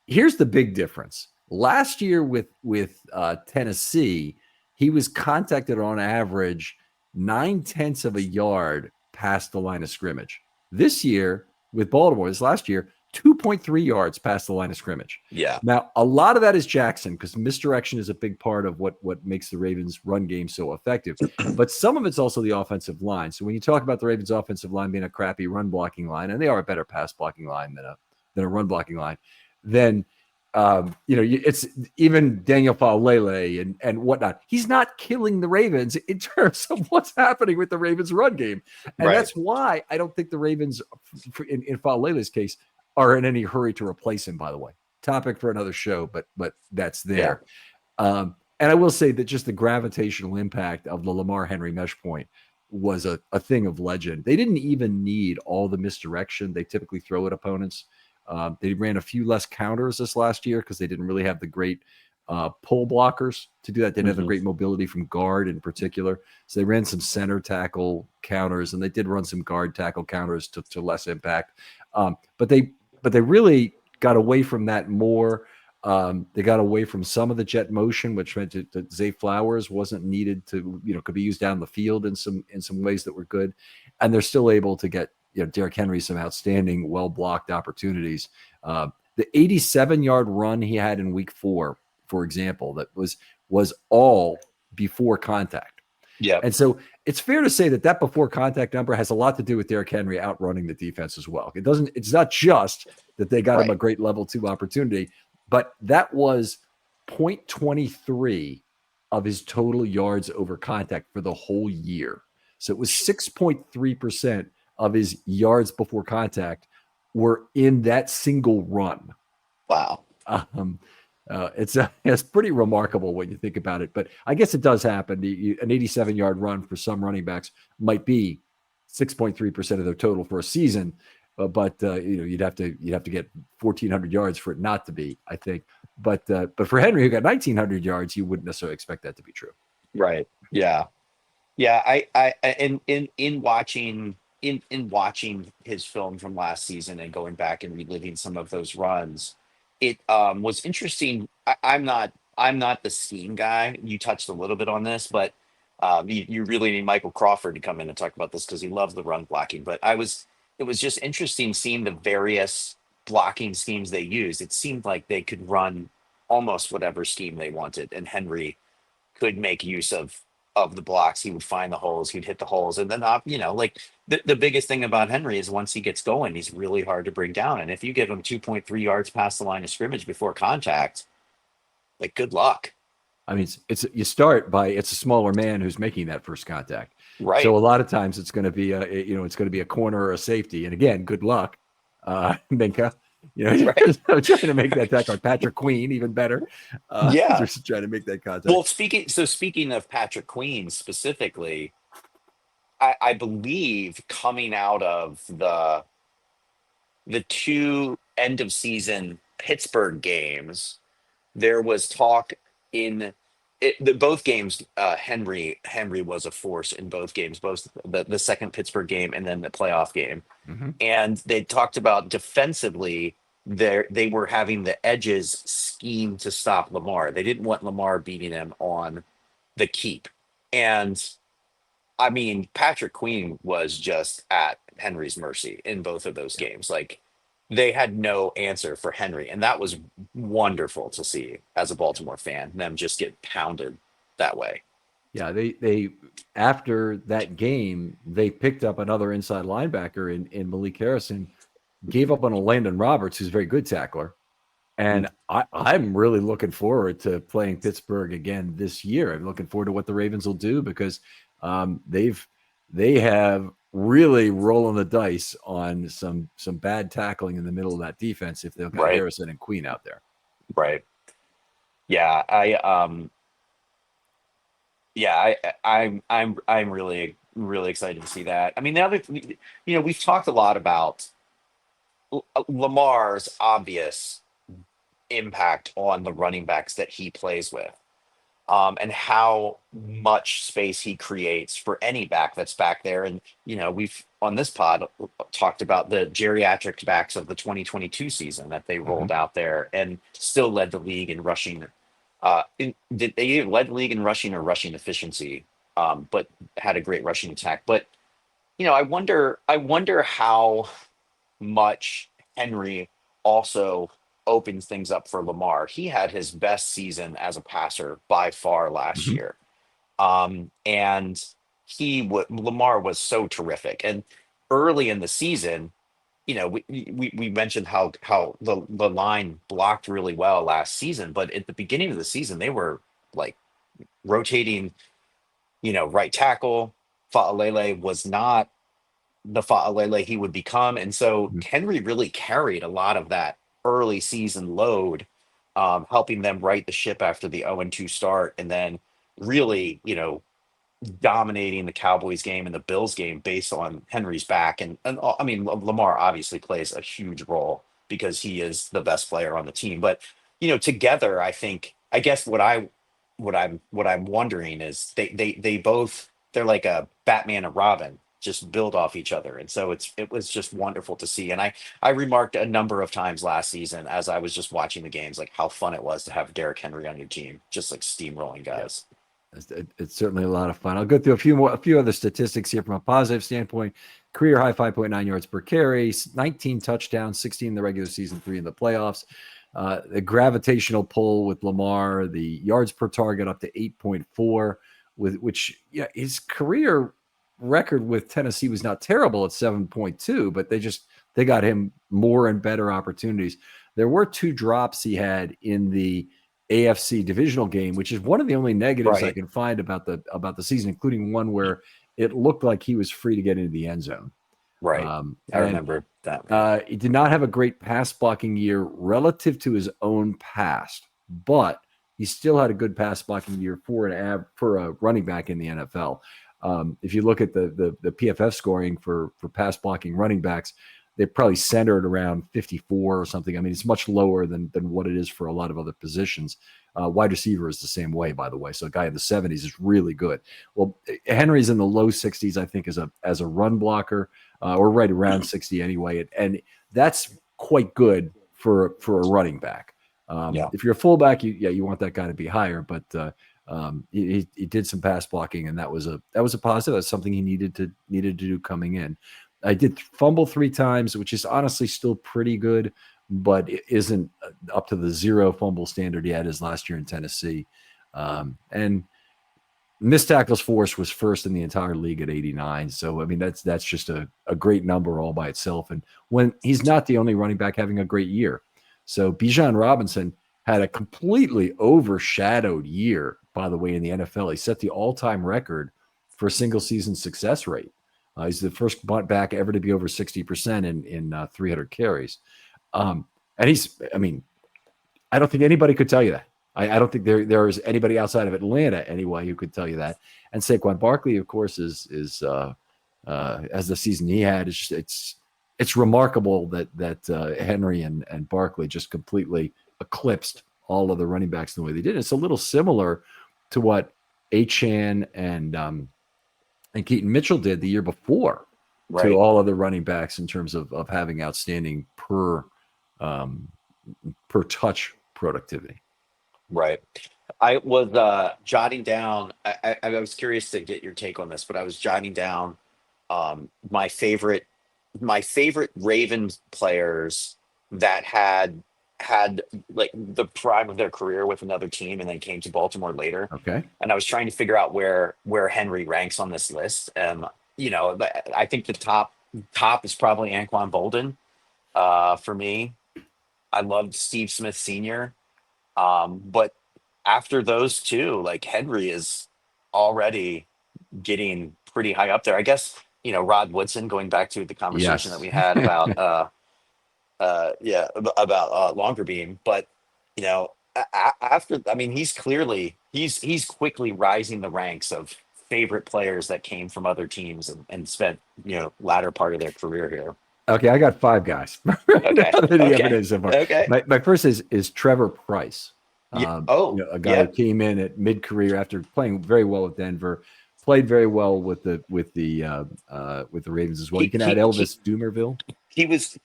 here's the big difference. Last year with Tennessee, he was contacted on average 0.9 of a yard past the line of scrimmage. This year with Baltimore, this last year, 2.3 yards past the line of scrimmage. Yeah. Now, a lot of that is Jackson because misdirection is a big part of what makes the Ravens' run game so effective. But some of it's also the offensive line. So when you talk about the Ravens' offensive line being a crappy run blocking line, and they are a better pass blocking line than a run blocking line, then it's even Daniel Faulele and whatnot. He's not killing the Ravens in terms of what's happening with the Ravens' run game, and that's why I don't think the Ravens, in Faulele's case, are in any hurry to replace him. By the way, topic for another show, but that's there. Yeah. And I will say that just the gravitational impact of the Lamar Henry mesh point was a thing of legend. They didn't even need all the misdirection they typically throw at opponents. They ran a few less counters this last year because they didn't really have the great pull blockers to do that. They didn't have the great mobility from guard in particular. So they ran some center tackle counters, and they did run some guard tackle counters to less impact. But they really got away from that more. They got away from some of the jet motion, which meant that Zay Flowers wasn't needed to, could be used down the field in some ways that were good, and they're still able to get Derrick Henry some outstanding, well blocked opportunities. The 87-yard run he had in Week 4, for example, that was all before contact. Yep. And so it's fair to say that before contact number has a lot to do with Derrick Henry outrunning the defense as well. It's not just that they got him a great level 2 opportunity, but that was 0.23 of his total yards over contact for the whole year. So it was 6.3% of his yards before contact were in that single run. Wow. It's pretty remarkable when you think about it, but I guess it does happen. An 87-yard run for some running backs might be 6.3% of their total for a season, but you'd have to get 1,400 yards for it not to be, I think. But for Henry, who got 1,900 yards, you wouldn't necessarily expect that to be true. Right. Yeah. Yeah. I in watching his film from last season and going back and reliving some of those runs, it was interesting. I'm not the scheme guy. You touched a little bit on this, but you really need Michael Crawford to come in and talk about this because he loves the run blocking. But it was just interesting seeing the various blocking schemes they used. It seemed like they could run almost whatever scheme they wanted, and Henry could make use of the blocks. He would find the holes, he'd hit the holes, and then like the biggest thing about Henry is once he gets going, he's really hard to bring down. And if you give him 2.3 yards past the line of scrimmage before contact, like good luck. I mean, you start by it's a smaller man who's making that first contact. Right. So a lot of times it's going to be a corner or a safety. And again, good luck, Minka. Right. trying to make that tackle. Patrick Queen, even better. Yeah. Just trying to make that contact. Well, speaking of Patrick Queen specifically, I believe coming out of the 2 end of season Pittsburgh games, there was talk in both games. Henry was a force in both games, both the second Pittsburgh game and then the playoff game. Mm-hmm. And they talked about defensively, they were having the edges scheme to stop Lamar. They didn't want Lamar beating them on the keep. And I mean, Patrick Queen was just at Henry's mercy in both of those games. Like they had no answer for Henry. And that was wonderful to see as a Baltimore fan, them just get pounded that way. Yeah, they after that game, they picked up another inside linebacker in Malik Harrison, gave up on a Landon Roberts, who's a very good tackler. And I'm really looking forward to playing Pittsburgh again this year. I'm looking forward to what the Ravens will do because they have really rolling the dice on some bad tackling in the middle of that defense if they've got Harrison and Queen out there. Right. Yeah, I'm really excited to see that. I mean, the other, we've talked a lot about Lamar's obvious impact on the running backs that he plays with, and how much space he creates for any back that's back there. And we've on this pod talked about the geriatric backs of the 2022 season that they rolled out there and still led the league in rushing. They either led the league in rushing or rushing efficiency, but had a great rushing attack. But I wonder how much Henry also opens things up for Lamar. He had his best season as a passer by far last year, and Lamar was so terrific. And early in the season, we mentioned how the line blocked really well last season, but at the beginning of the season, they were like rotating, right tackle. Fa'alele was not the Fa'alele he would become. And so Henry really carried a lot of that early season load, helping them right the ship after the 0-2 start. And then really, dominating the Cowboys game and the Bills game based on Henry's back. And I mean, Lamar obviously plays a huge role because he is the best player on the team. But, together, I guess what I'm wondering is they're like a Batman and Robin, just build off each other. And so it was just wonderful to see. And I remarked a number of times last season as I was just watching the games, like how fun it was to have Derrick Henry on your team, just like steamrolling Yeah. guys. It's certainly a lot of fun. I'll go through a few other statistics here from a positive standpoint. Career high 5.9 yards per carry, 19 touchdowns, 16 in the regular season, 3 in the playoffs. The gravitational pull with Lamar, the yards per target up to 8.4, with which his career record with Tennessee was not terrible at 7.2, but they got him more and better opportunities. There were 2 drops he had in the AFC divisional game, which is one of the only negatives I can find about the season, including one where it looked like he was free to get into the end zone. Right. I remember that. He did not have a great pass blocking year relative to his own past, but he still had a good pass blocking year for a running back in the NFL. If you look at the PFF scoring for pass blocking running backs, they're probably centered around 54 or something. I mean, it's much lower than what it is for a lot of other positions. Wide receiver is the same way, by the way. So a guy in the 70s is really good. Well, Henry's in the low 60s, I think, as a run blocker, or right around 60 anyway. And that's quite good for a running back. If you're a fullback, you want that guy to be higher, but he did some pass blocking, and that was a positive. That's something he needed to do coming in. I did fumble 3 times, which is honestly still pretty good, but it isn't up to the 0 fumble standard he had his last year in Tennessee. And missed tackles force was first in the entire league at 89. So, I mean, that's just a great number all by itself. And when he's not the only running back having a great year. So Bijan Robinson had a completely overshadowed year, by the way, in the NFL. He set the all-time record for single season success rate. He's the first back ever to be over 60% in 300 carries. And I don't think anybody could tell you that. I don't think there is anybody outside of Atlanta anyway who could tell you that. And Saquon Barkley, of course, is as the season he had, it's remarkable that Henry and Barkley just completely eclipsed all of the running backs in the way they did. It's a little similar to what Achane and Keaton Mitchell did the year before to all other running backs in terms of having outstanding per touch productivity. Right. I was jotting down. I was curious to get your take on this, but I was jotting down my favorite Ravens players that had like the prime of their career with another team and then came to Baltimore later. Okay. And I was trying to figure out where Henry ranks on this list. I think the top is probably Anquan Bolden. For me, I loved Steve Smith Sr. But after those 2, like Henry is already getting pretty high up there. I guess, Rod Woodson, going back to the conversation that we had about Longerbeam, but after, I mean, he's quickly rising the ranks of favorite players that came from other teams and spent latter part of their career here. Okay, I got 5 guys. Okay. My first is Trevor Price. A guy who came in at mid-career after playing very well with Denver, played very well with the Ravens as well. You can add Elvis Dumervil.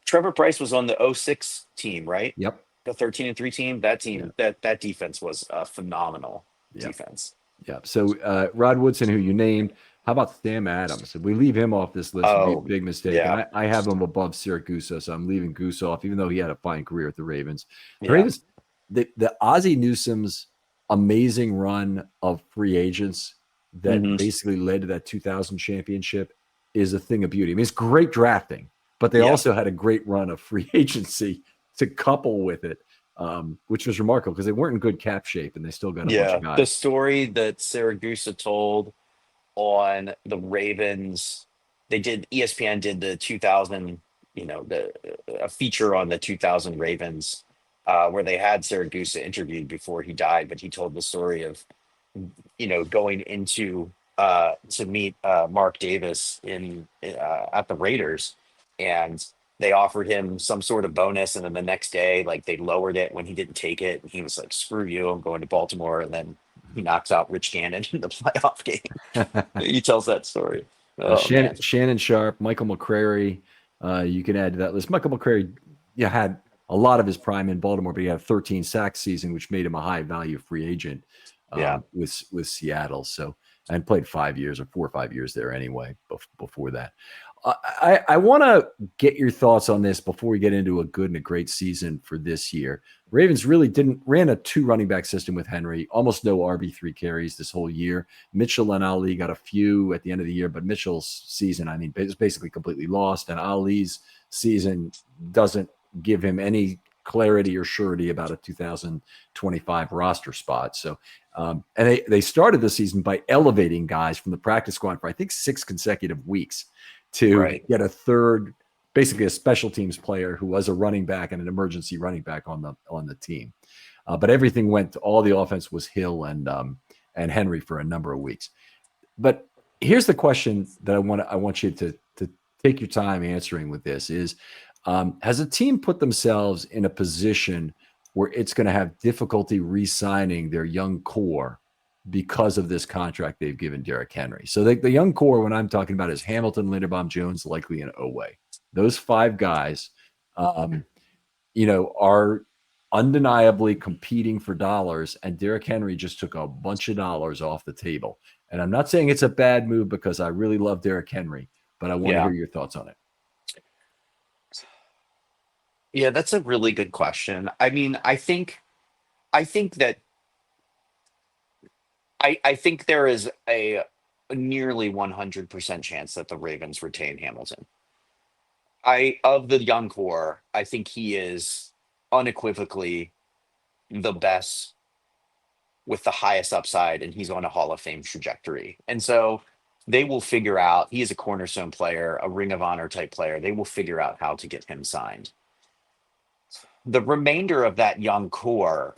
Trevor Price was on the 06 team, right? Yep. The 13-3 team. That team, that defense was a phenomenal defense. Yeah. So Rod Woodson, who you named. How about Sam Adams? If we leave him off this list, it'd be a big mistake. Yeah. I have him above Siragusa, so I'm leaving Goose off, even though he had a fine career at the Ravens. The Ravens, the Ozzie Newsome's amazing run of free agents that basically led to that 2000 championship is a thing of beauty. I mean, it's great drafting, but they also had a great run of free agency to couple with it, which was remarkable because they weren't in good cap shape and they still got a bunch of guys. The story that Siragusa told on the Ravens, ESPN did the 2000, a feature on the 2000 Ravens, where they had Siragusa interviewed before he died, but he told the story of, going into to meet Mark Davis at the Raiders, and they offered him some sort of bonus, and then the next day, like, they lowered it when he didn't take it, and he was like, "Screw you, I'm going to Baltimore," and then he knocks out Rich Gannon in the playoff game. He tells that story. Oh man. Shannon Sharp, Michael McCrary. You can add to that list. Michael McCrary, had a lot of his prime in Baltimore, but he had a 13 sack season, which made him a high value free agent Yeah. with Seattle. So, and played 5 years or 4 or 5 years there anyway. Before that, I want to get your thoughts on this before we get into a good and a great season for this year. Ravens really ran a 2 running back system with Henry, almost no RB3 carries this whole year. Mitchell and Ali got a few at the end of the year, but Mitchell's season, is basically completely lost, and Ali's season doesn't give him any clarity or surety about a 2025 roster spot. So, and they started the season by elevating guys from the practice squad for, I think, 6 consecutive weeks to get a third, basically a special teams player who was a running back and an emergency running back on the team. But everything all the offense was Hill and Henry for a number of weeks. But here's the question that I want you to take your time answering with this is, has a team put themselves in a position where it's going to have difficulty re-signing their young core because of this contract they've given Derrick Henry? So the young core, when I'm talking about, is Hamilton, Linderbaum, Jones, likely, and Owe. Those 5 guys, are undeniably competing for dollars, and Derrick Henry just took a bunch of dollars off the table. And I'm not saying it's a bad move because I really love Derrick Henry, but I want to hear your thoughts on it. Yeah, that's a really good question. I mean, I think that I think there is a nearly 100% chance that the Ravens retain Hamilton. Of the young core, I think he is unequivocally the best with the highest upside, and he's on a Hall of Fame trajectory. And so they will figure out, he is a cornerstone player, a Ring of Honor type player. They will figure out how to get him signed. The remainder of that young core,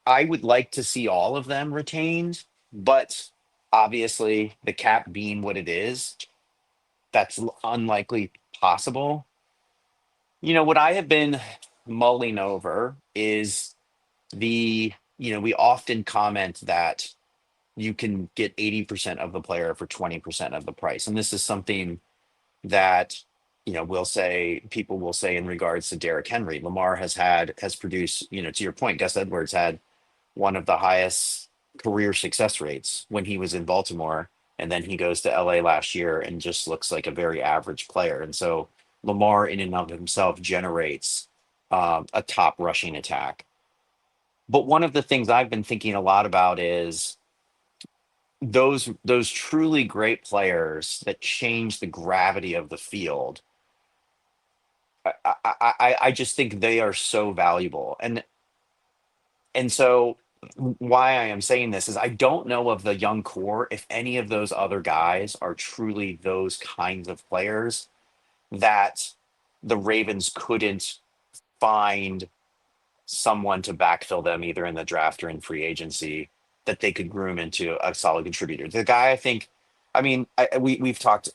I would like to see all of them retained, but obviously the cap being what it is, that's unlikely possible. What I have been mulling over is we often comment that you can get 80% of the player for 20% of the price. And this is something that, people will say in regards to Derrick Henry. Lamar has produced, to your point, Gus Edwards had one of the highest career success rates when he was in Baltimore. And then he goes to LA last year and just looks like a very average player. And so Lamar in and of himself generates a top rushing attack. But one of the things I've been thinking a lot about is those truly great players that change the gravity of the field. I just think they are so valuable. And so why I am saying this is I don't know of the young core if any of those other guys are truly those kinds of players that the Ravens couldn't find someone to backfill them either in the draft or in free agency that they could groom into a solid contributor. The guy, we've talked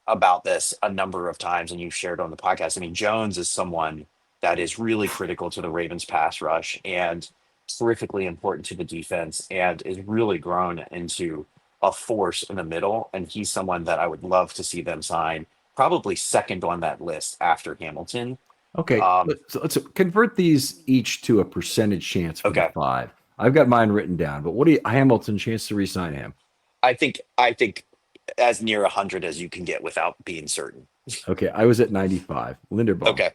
about this a number of times and you've shared on the podcast. I mean, Jones is someone that is really critical to the Ravens pass rush and terrifically important to the defense and is really grown into a force in the middle. And he's someone that I would love to see them sign, probably second on that list after Hamilton. Okay, so let's convert these each to a percentage chance for the 5. I've got mine written down, but what do you Hamilton chance to re-sign him? I think as near 100 as you can get without being certain. Okay, I was at 95. Linderbaum. Okay.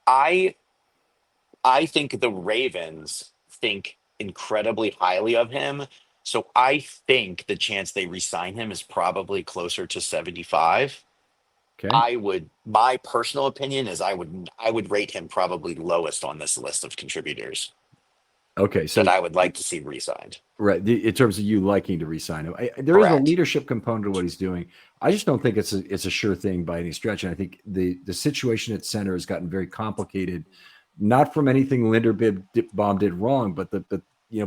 I think the Ravens think incredibly highly of him. So I think the chance they re-sign him is probably closer to 75. Okay. My personal opinion is I would rate him probably lowest on this list of contributors. Okay, so that I would like to see re-signed. Right, in terms of you liking to re-sign him, there is a leadership component to what he's doing. I just don't think it's a sure thing by any stretch. And I think the situation at center has gotten very complicated, not from anything Linderbaum did wrong, but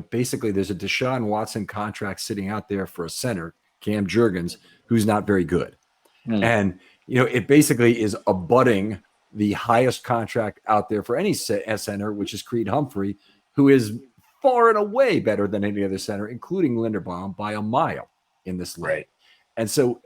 basically there's a Deshaun Watson contract sitting out there for a center, Cam Jurgens, who's not very good, and it basically is abutting the highest contract out there for any center, which is Creed Humphrey, who is far and away better than any other center, including Linderbaum, by a mile. in this league. Right. And so,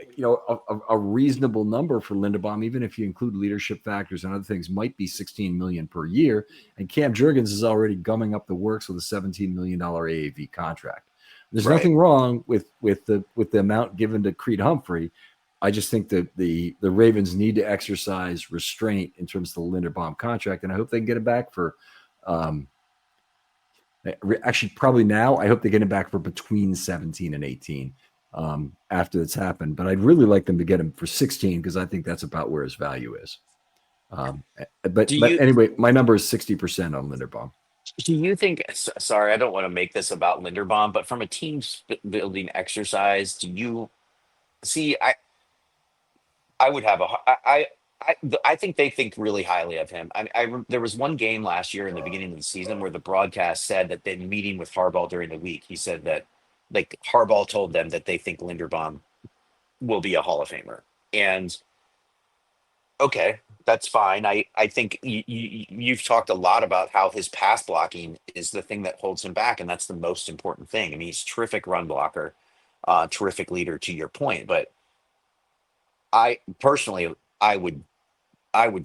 a reasonable number for Linderbaum, even if you include leadership factors and other things, might be 16 million per year. And Cam Jurgens is already gumming up the works with a $17 million AAV contract. There's nothing wrong with the amount given to Creed Humphrey. I just think that the Ravens need to exercise restraint in terms of the Linderbaum contract, and I hope they can get it back for. Actually, probably now. I hope they get him back for between 17 and 18 after it's happened. But I'd really like them to get him for 16 because I think that's about where his value is. But anyway, my number is 60% on Linderbaum. Do you think? Sorry, I don't want to make this about Linderbaum, but from a team building exercise, do you see? I would have I think they think really highly of him. There was one game last year in the beginning of the season where the broadcast said that they're meeting with Harbaugh during the week. He said that like Harbaugh told them that they think Linderbaum will be a Hall of Famer. And okay, that's fine. I think you've talked a lot about how his pass blocking is the thing that holds him back, and that's the most important thing. I mean, he's a terrific run blocker, terrific leader to your point, but I personally, I would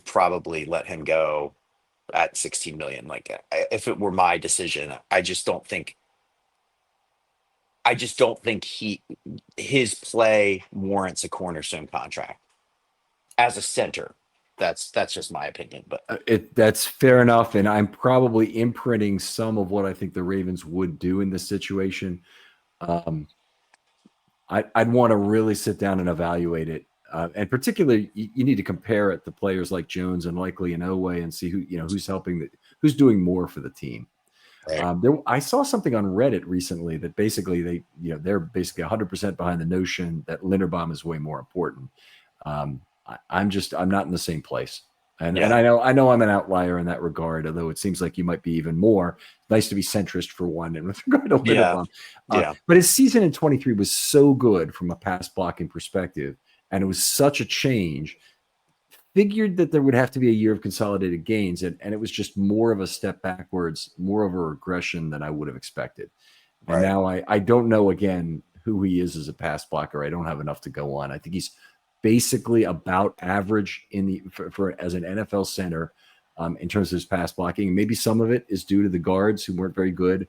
probably let him go at 16 million. Like if it were my decision, I just don't think his play warrants a cornerstone contract as a center. That's just my opinion, but that's fair enough. And I'm probably imprinting some of what I think the Ravens would do in this situation. I'd want to really sit down and evaluate it. And particularly, you need to compare it to players like Jones and likely Inoue and see who's helping, who's doing more for the team. right. I saw something on Reddit recently that basically they're basically 100% behind the notion that Linderbaum is way more important. I'm not in the same place, and I know I'm an outlier in that regard. Although it seems like you might be even more. Nice to be centrist for one, and with regard to Linderbaum, but his season in 23 was so good from a pass blocking perspective. And it was such a change. Figured that there would have to be a year of consolidated gains, and it was just more of a step backwards, more of a regression than I would have expected. And now I don't know, again, who he is as a pass blocker. I don't have enough to go on. I think he's basically about average for as an NFL center in terms of his pass blocking. Maybe some of it is due to the guards who weren't very good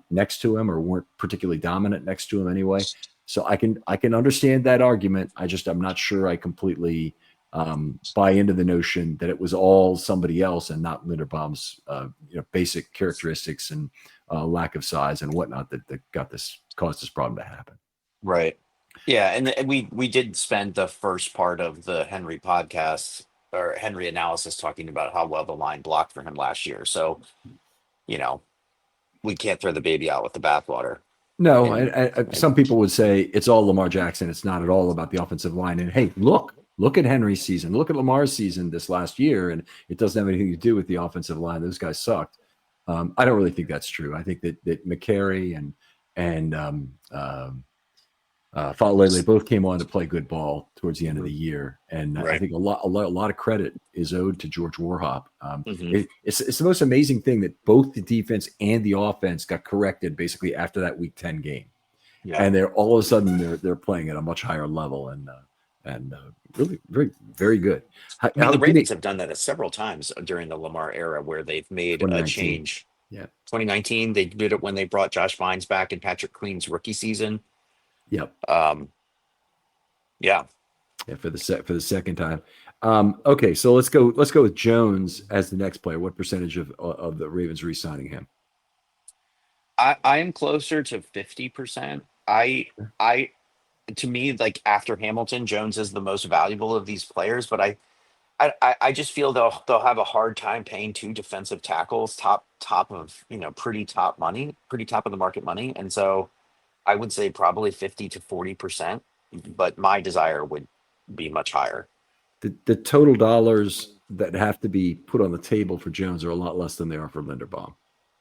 next to him or weren't particularly dominant next to him anyway. So I can understand that argument. I'm not sure I completely buy into the notion that it was all somebody else and not Linderbaum's basic characteristics and lack of size and whatnot that caused this problem to happen. Right. Yeah, and we did spend the first part of the Henry podcast or Henry analysis talking about how well the line blocked for him last year. So, we can't throw the baby out with the bathwater. No, and some people would say it's all Lamar Jackson. It's not at all about the offensive line. And hey, look at Henry's season. Look at Lamar's season this last year, and it doesn't have anything to do with the offensive line. Those guys sucked. I don't really think that's true. I think that McCary and Falele both came on to play good ball towards the end of the year, and I think a lot of credit is owed to George Warhop. It's the most amazing thing that both the defense and the offense got corrected basically after that Week 10 game, and they're all of a sudden they're playing at a much higher level and really very very good. The Ravens have done that several times during the Lamar era where they've made a change. Yeah, 2019 they did it when they brought Josh Bynes back in Patrick Queen's rookie season. Yep. Yeah. For the second time. Okay, so let's go with Jones as the next player. What percentage of the Ravens re-signing him? I am closer to 50%. To me, like after Hamilton, Jones is the most valuable of these players, but I just feel they'll have a hard time paying two defensive tackles top of pretty top of the market money, and so I would say probably 50 to 40%, but my desire would be much higher. The total dollars that have to be put on the table for Jones are a lot less than they are for Linderbaum.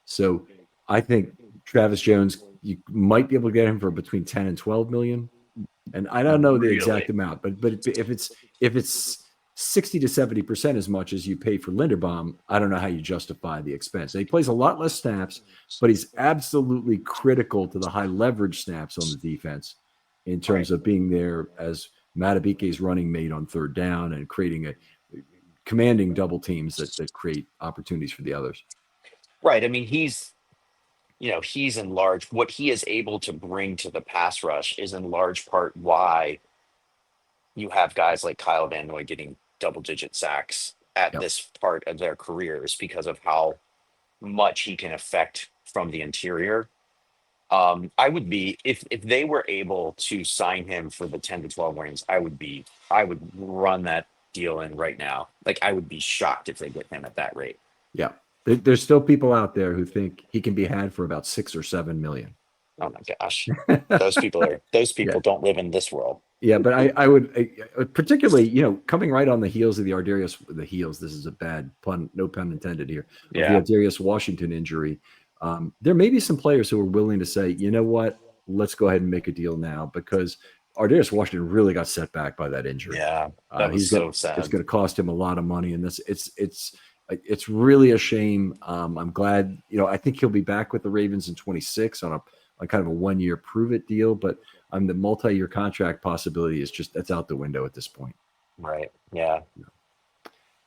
So I think Travis Jones, you might be able to get him for between 10 and 12 million. And I don't know the exact amount, but if it's 60 to 70% as much as you pay for Linderbaum, I don't know how you justify the expense. He plays a lot less snaps, but he's absolutely critical to the high leverage snaps on the defense in terms of being there as Matabike's running mate on third down and commanding double teams that create opportunities for the others. Right. I mean, he's in large, what he is able to bring to the pass rush is in large part why you have guys like Kyle Van Noy getting double digit sacks at Yep. this part of their careers because of how much he can affect from the interior. I would be, if they were able to sign him for the 10 to 12 wins, I would run that deal in right now. Like, I would be shocked if they get him at that rate. Yeah. There's still people out there who think he can be had for about 6 or 7 million. Oh my gosh. Those people Yeah. don't live in this world. Yeah, but I would particularly, coming right on the heels of this is a bad pun, no pun intended here, of the Ardarius Washington injury. There may be some players who are willing to say, you know what, let's go ahead and make a deal now, because Ardarius Washington really got set back by that injury. Yeah, that was so sad. It's going to cost him a lot of money, and it's really a shame. I'm glad, I think he'll be back with the Ravens in 26 on kind of a 1-year prove it deal, but the multi-year contract possibility that's out the window at this point. Right. Yeah.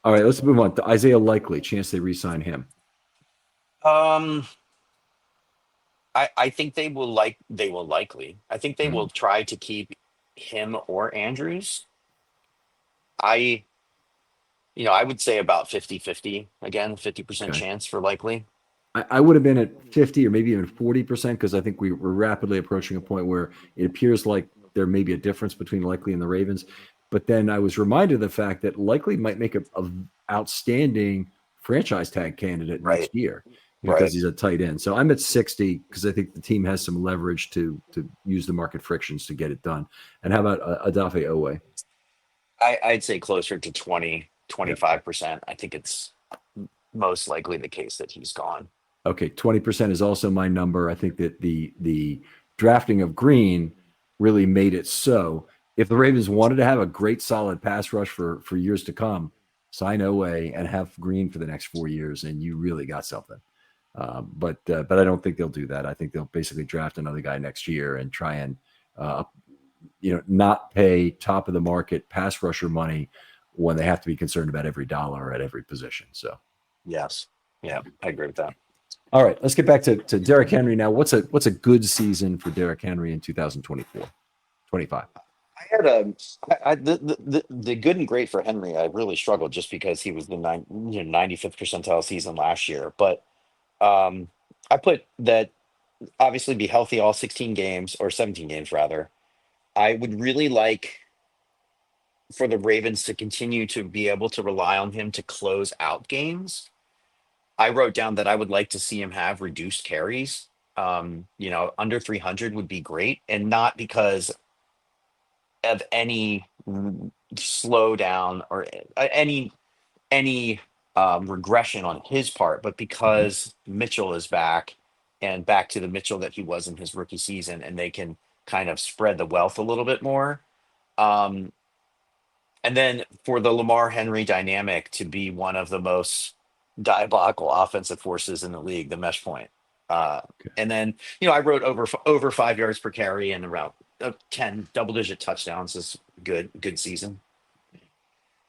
All right, let's move on to Isaiah Likely. Chance they re-sign him. I think they will likely. I think they will try to keep him or Andrews. I would say about 50-50 again, 50% chance for Likely. I would have been at 50 or maybe even 40% because I think we're rapidly approaching a point where it appears like there may be a difference between Likely and the Ravens. But then I was reminded of the fact that Likely might make a outstanding franchise tag candidate next year because he's a tight end. So I'm at 60 because I think the team has some leverage to use the market frictions to get it done. And how about Odafe Owe? I'd say closer to 25%. I think it's most likely the case that he's gone. Okay, 20% is also my number. I think that the drafting of Green really made it so. If the Ravens wanted to have a great solid pass rush for years to come, sign Owe and have Green for the next 4 years, and you really got something. But I don't think they'll do that. I think they'll basically draft another guy next year and try and not pay top of the market pass rusher money when they have to be concerned about every dollar at every position. So yes, yeah, I agree with that. All right, let's get back to Derrick Henry now. What's a good season for Derrick Henry in 2024, 25? I had the good and great for Henry. I really struggled just because he was the 95th percentile season last year. But I put that obviously be healthy all 16 games or 17 games rather. I would really like for the Ravens to continue to be able to rely on him to close out games. I wrote down that I would like to see him have reduced carries. Under 300 would be great, and not because of any slowdown or any regression on his part, but because Mitchell is back and back to the Mitchell that he was in his rookie season, and they can kind of spread the wealth a little bit more. And then for the Lamar Henry dynamic to be one of the most diabolical offensive forces in the league, the mesh point. And then, I wrote over 5 yards per carry and around 10 double-digit touchdowns is good season.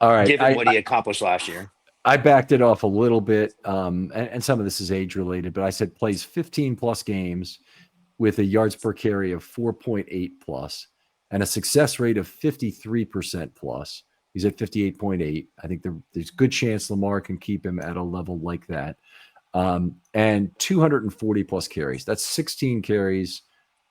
All right. Given what he accomplished last year. I backed it off a little bit, and some of this is age-related, but I said plays 15-plus games with a yards per carry of 4.8 plus and a success rate of 53% plus. He's at 58.8. I think there's a good chance Lamar can keep him at a level like that. And 240 plus carries. That's 16 carries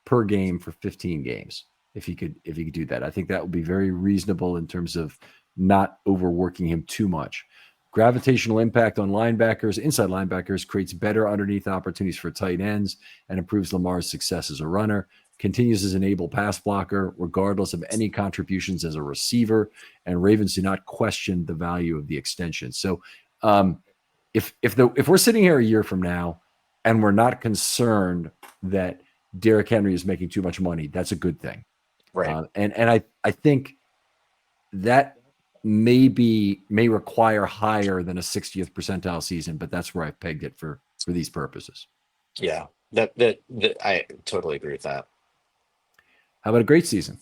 per game for 15 games. If he could do that, I think that would be very reasonable in terms of not overworking him too much. Gravitational impact on linebackers, inside linebackers, creates better underneath opportunities for tight ends and improves Lamar's success as a runner. Continues as an able pass blocker, regardless of any contributions as a receiver. And Ravens do not question the value of the extension. So if we're sitting here a year from now and we're not concerned that Derrick Henry is making too much money, that's a good thing. Right. And I think that may require higher than a 60th percentile season, but that's where I pegged it for these purposes. Yeah, that I totally agree with that. How about a great season?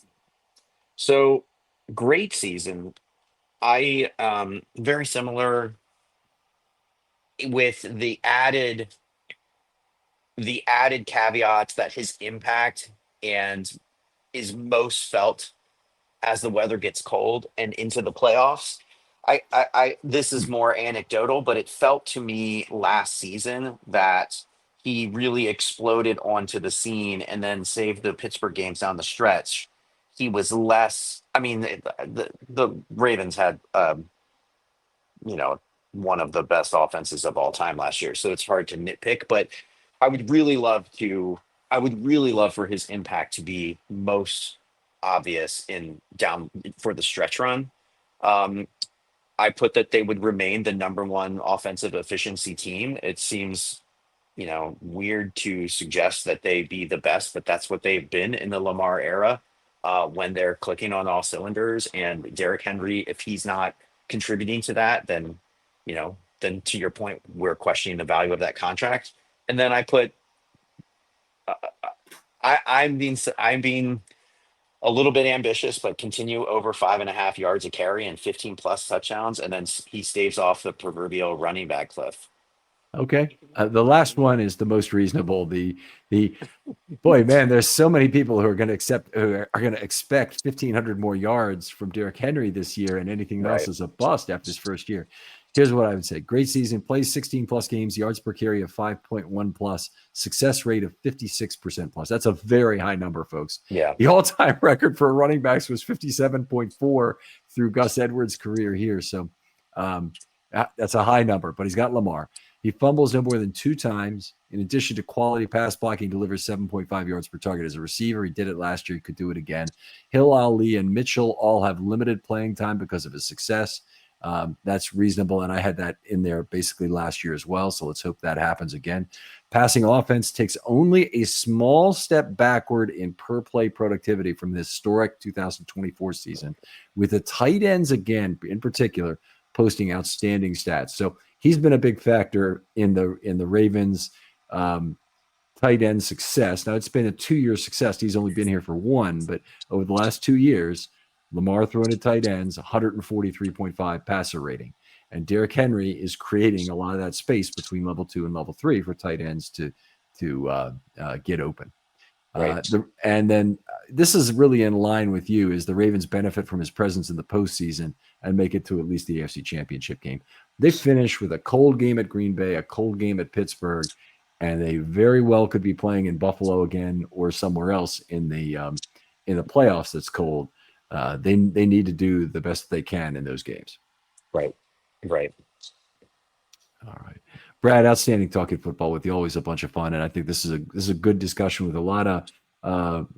So great season. I very similar with the added caveats that his impact and is most felt as the weather gets cold and into the playoffs. This is more anecdotal, but it felt to me last season that he really exploded onto the scene and then saved the Pittsburgh games down the stretch. He was less. I mean, the Ravens had you know, one of the best offenses of all time last year. So it's hard to nitpick, but I would really love to, I would really love for his impact to be most obvious in down for the stretch run. Um, I put that they would remain the number one offensive efficiency team. It seems, weird to suggest that they be the best, but that's what they've been in the Lamar era when they're clicking on all cylinders. And Derrick Henry, if he's not contributing to that, then to your point, we're questioning the value of that contract. And then I put, uh, I'm being a little bit ambitious, but continue over 5.5 yards a carry and 15 plus touchdowns, and then he staves off the proverbial running back cliff. Okay. The last one is the most reasonable. The boy, man, there's so many people who are going to expect 1,500 more yards from Derrick Henry this year, and anything else Right. is a bust after his first year. Here's what I would say: great season, plays 16 plus games, yards per carry of 5.1 plus, success rate of 56% plus. That's a very high number, folks. Yeah. The all-time record for running backs was 57.4 through Gus Edwards' career here. So that's a high number, but he's got Lamar. He fumbles no more than 2 times. In addition to quality pass blocking, delivers 7.5 yards per target as a receiver. He did it last year. He could do it again. Hill, Ali, and Mitchell all have limited playing time because of his success. That's reasonable, and I had that in there basically last year as well, so let's hope that happens again. Passing offense takes only a small step backward in per-play productivity from the historic 2024 season, with the tight ends again, in particular, posting outstanding stats. So he's been a big factor in the Ravens' tight end success. Now, it's been a 2-year success. He's only been here for 1, but over the last 2 years, Lamar throwing to tight ends, 143.5 passer rating. And Derrick Henry is creating a lot of that space between level 2 and level 3 for tight ends to get open. Right. And then this is really in line with you, is the Ravens benefit from his presence in the postseason and make it to at least the AFC Championship game. They finish with a cold game at Green Bay, a cold game at Pittsburgh, and they very well could be playing in Buffalo again or somewhere else in the playoffs that's cold. They need to do the best they can in those games. Right. All right, Brad, outstanding talking football with you. Always a bunch of fun, and I think this is a good discussion with a lot of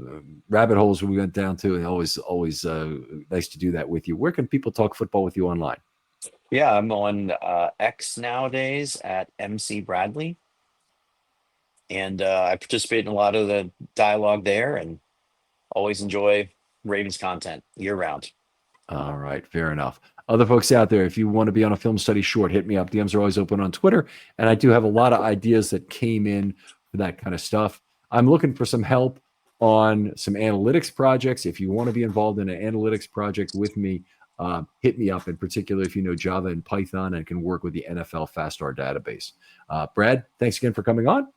rabbit holes we went down to, and always nice to do that with you. Where can people talk football with you online? Yeah, I'm on X nowadays at MC Bradley, and I participate in a lot of the dialogue there, and always enjoy Ravens content year round. All right, fair enough. Other folks out there, if you want to be on a film study short, hit me up. DMs are always open on Twitter, and I do have a lot of ideas that came in for that kind of stuff. I'm looking for some help on some analytics projects. If you want to be involved in an analytics project with me, hit me up, in particular if you know Java and Python and can work with the NFL FastStar database. Brad, thanks again for coming on.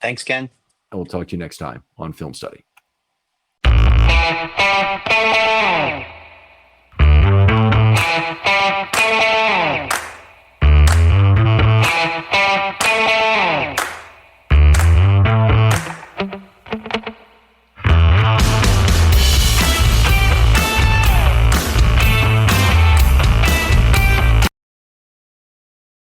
Thanks, Ken. And we'll talk to you next time on Film Study.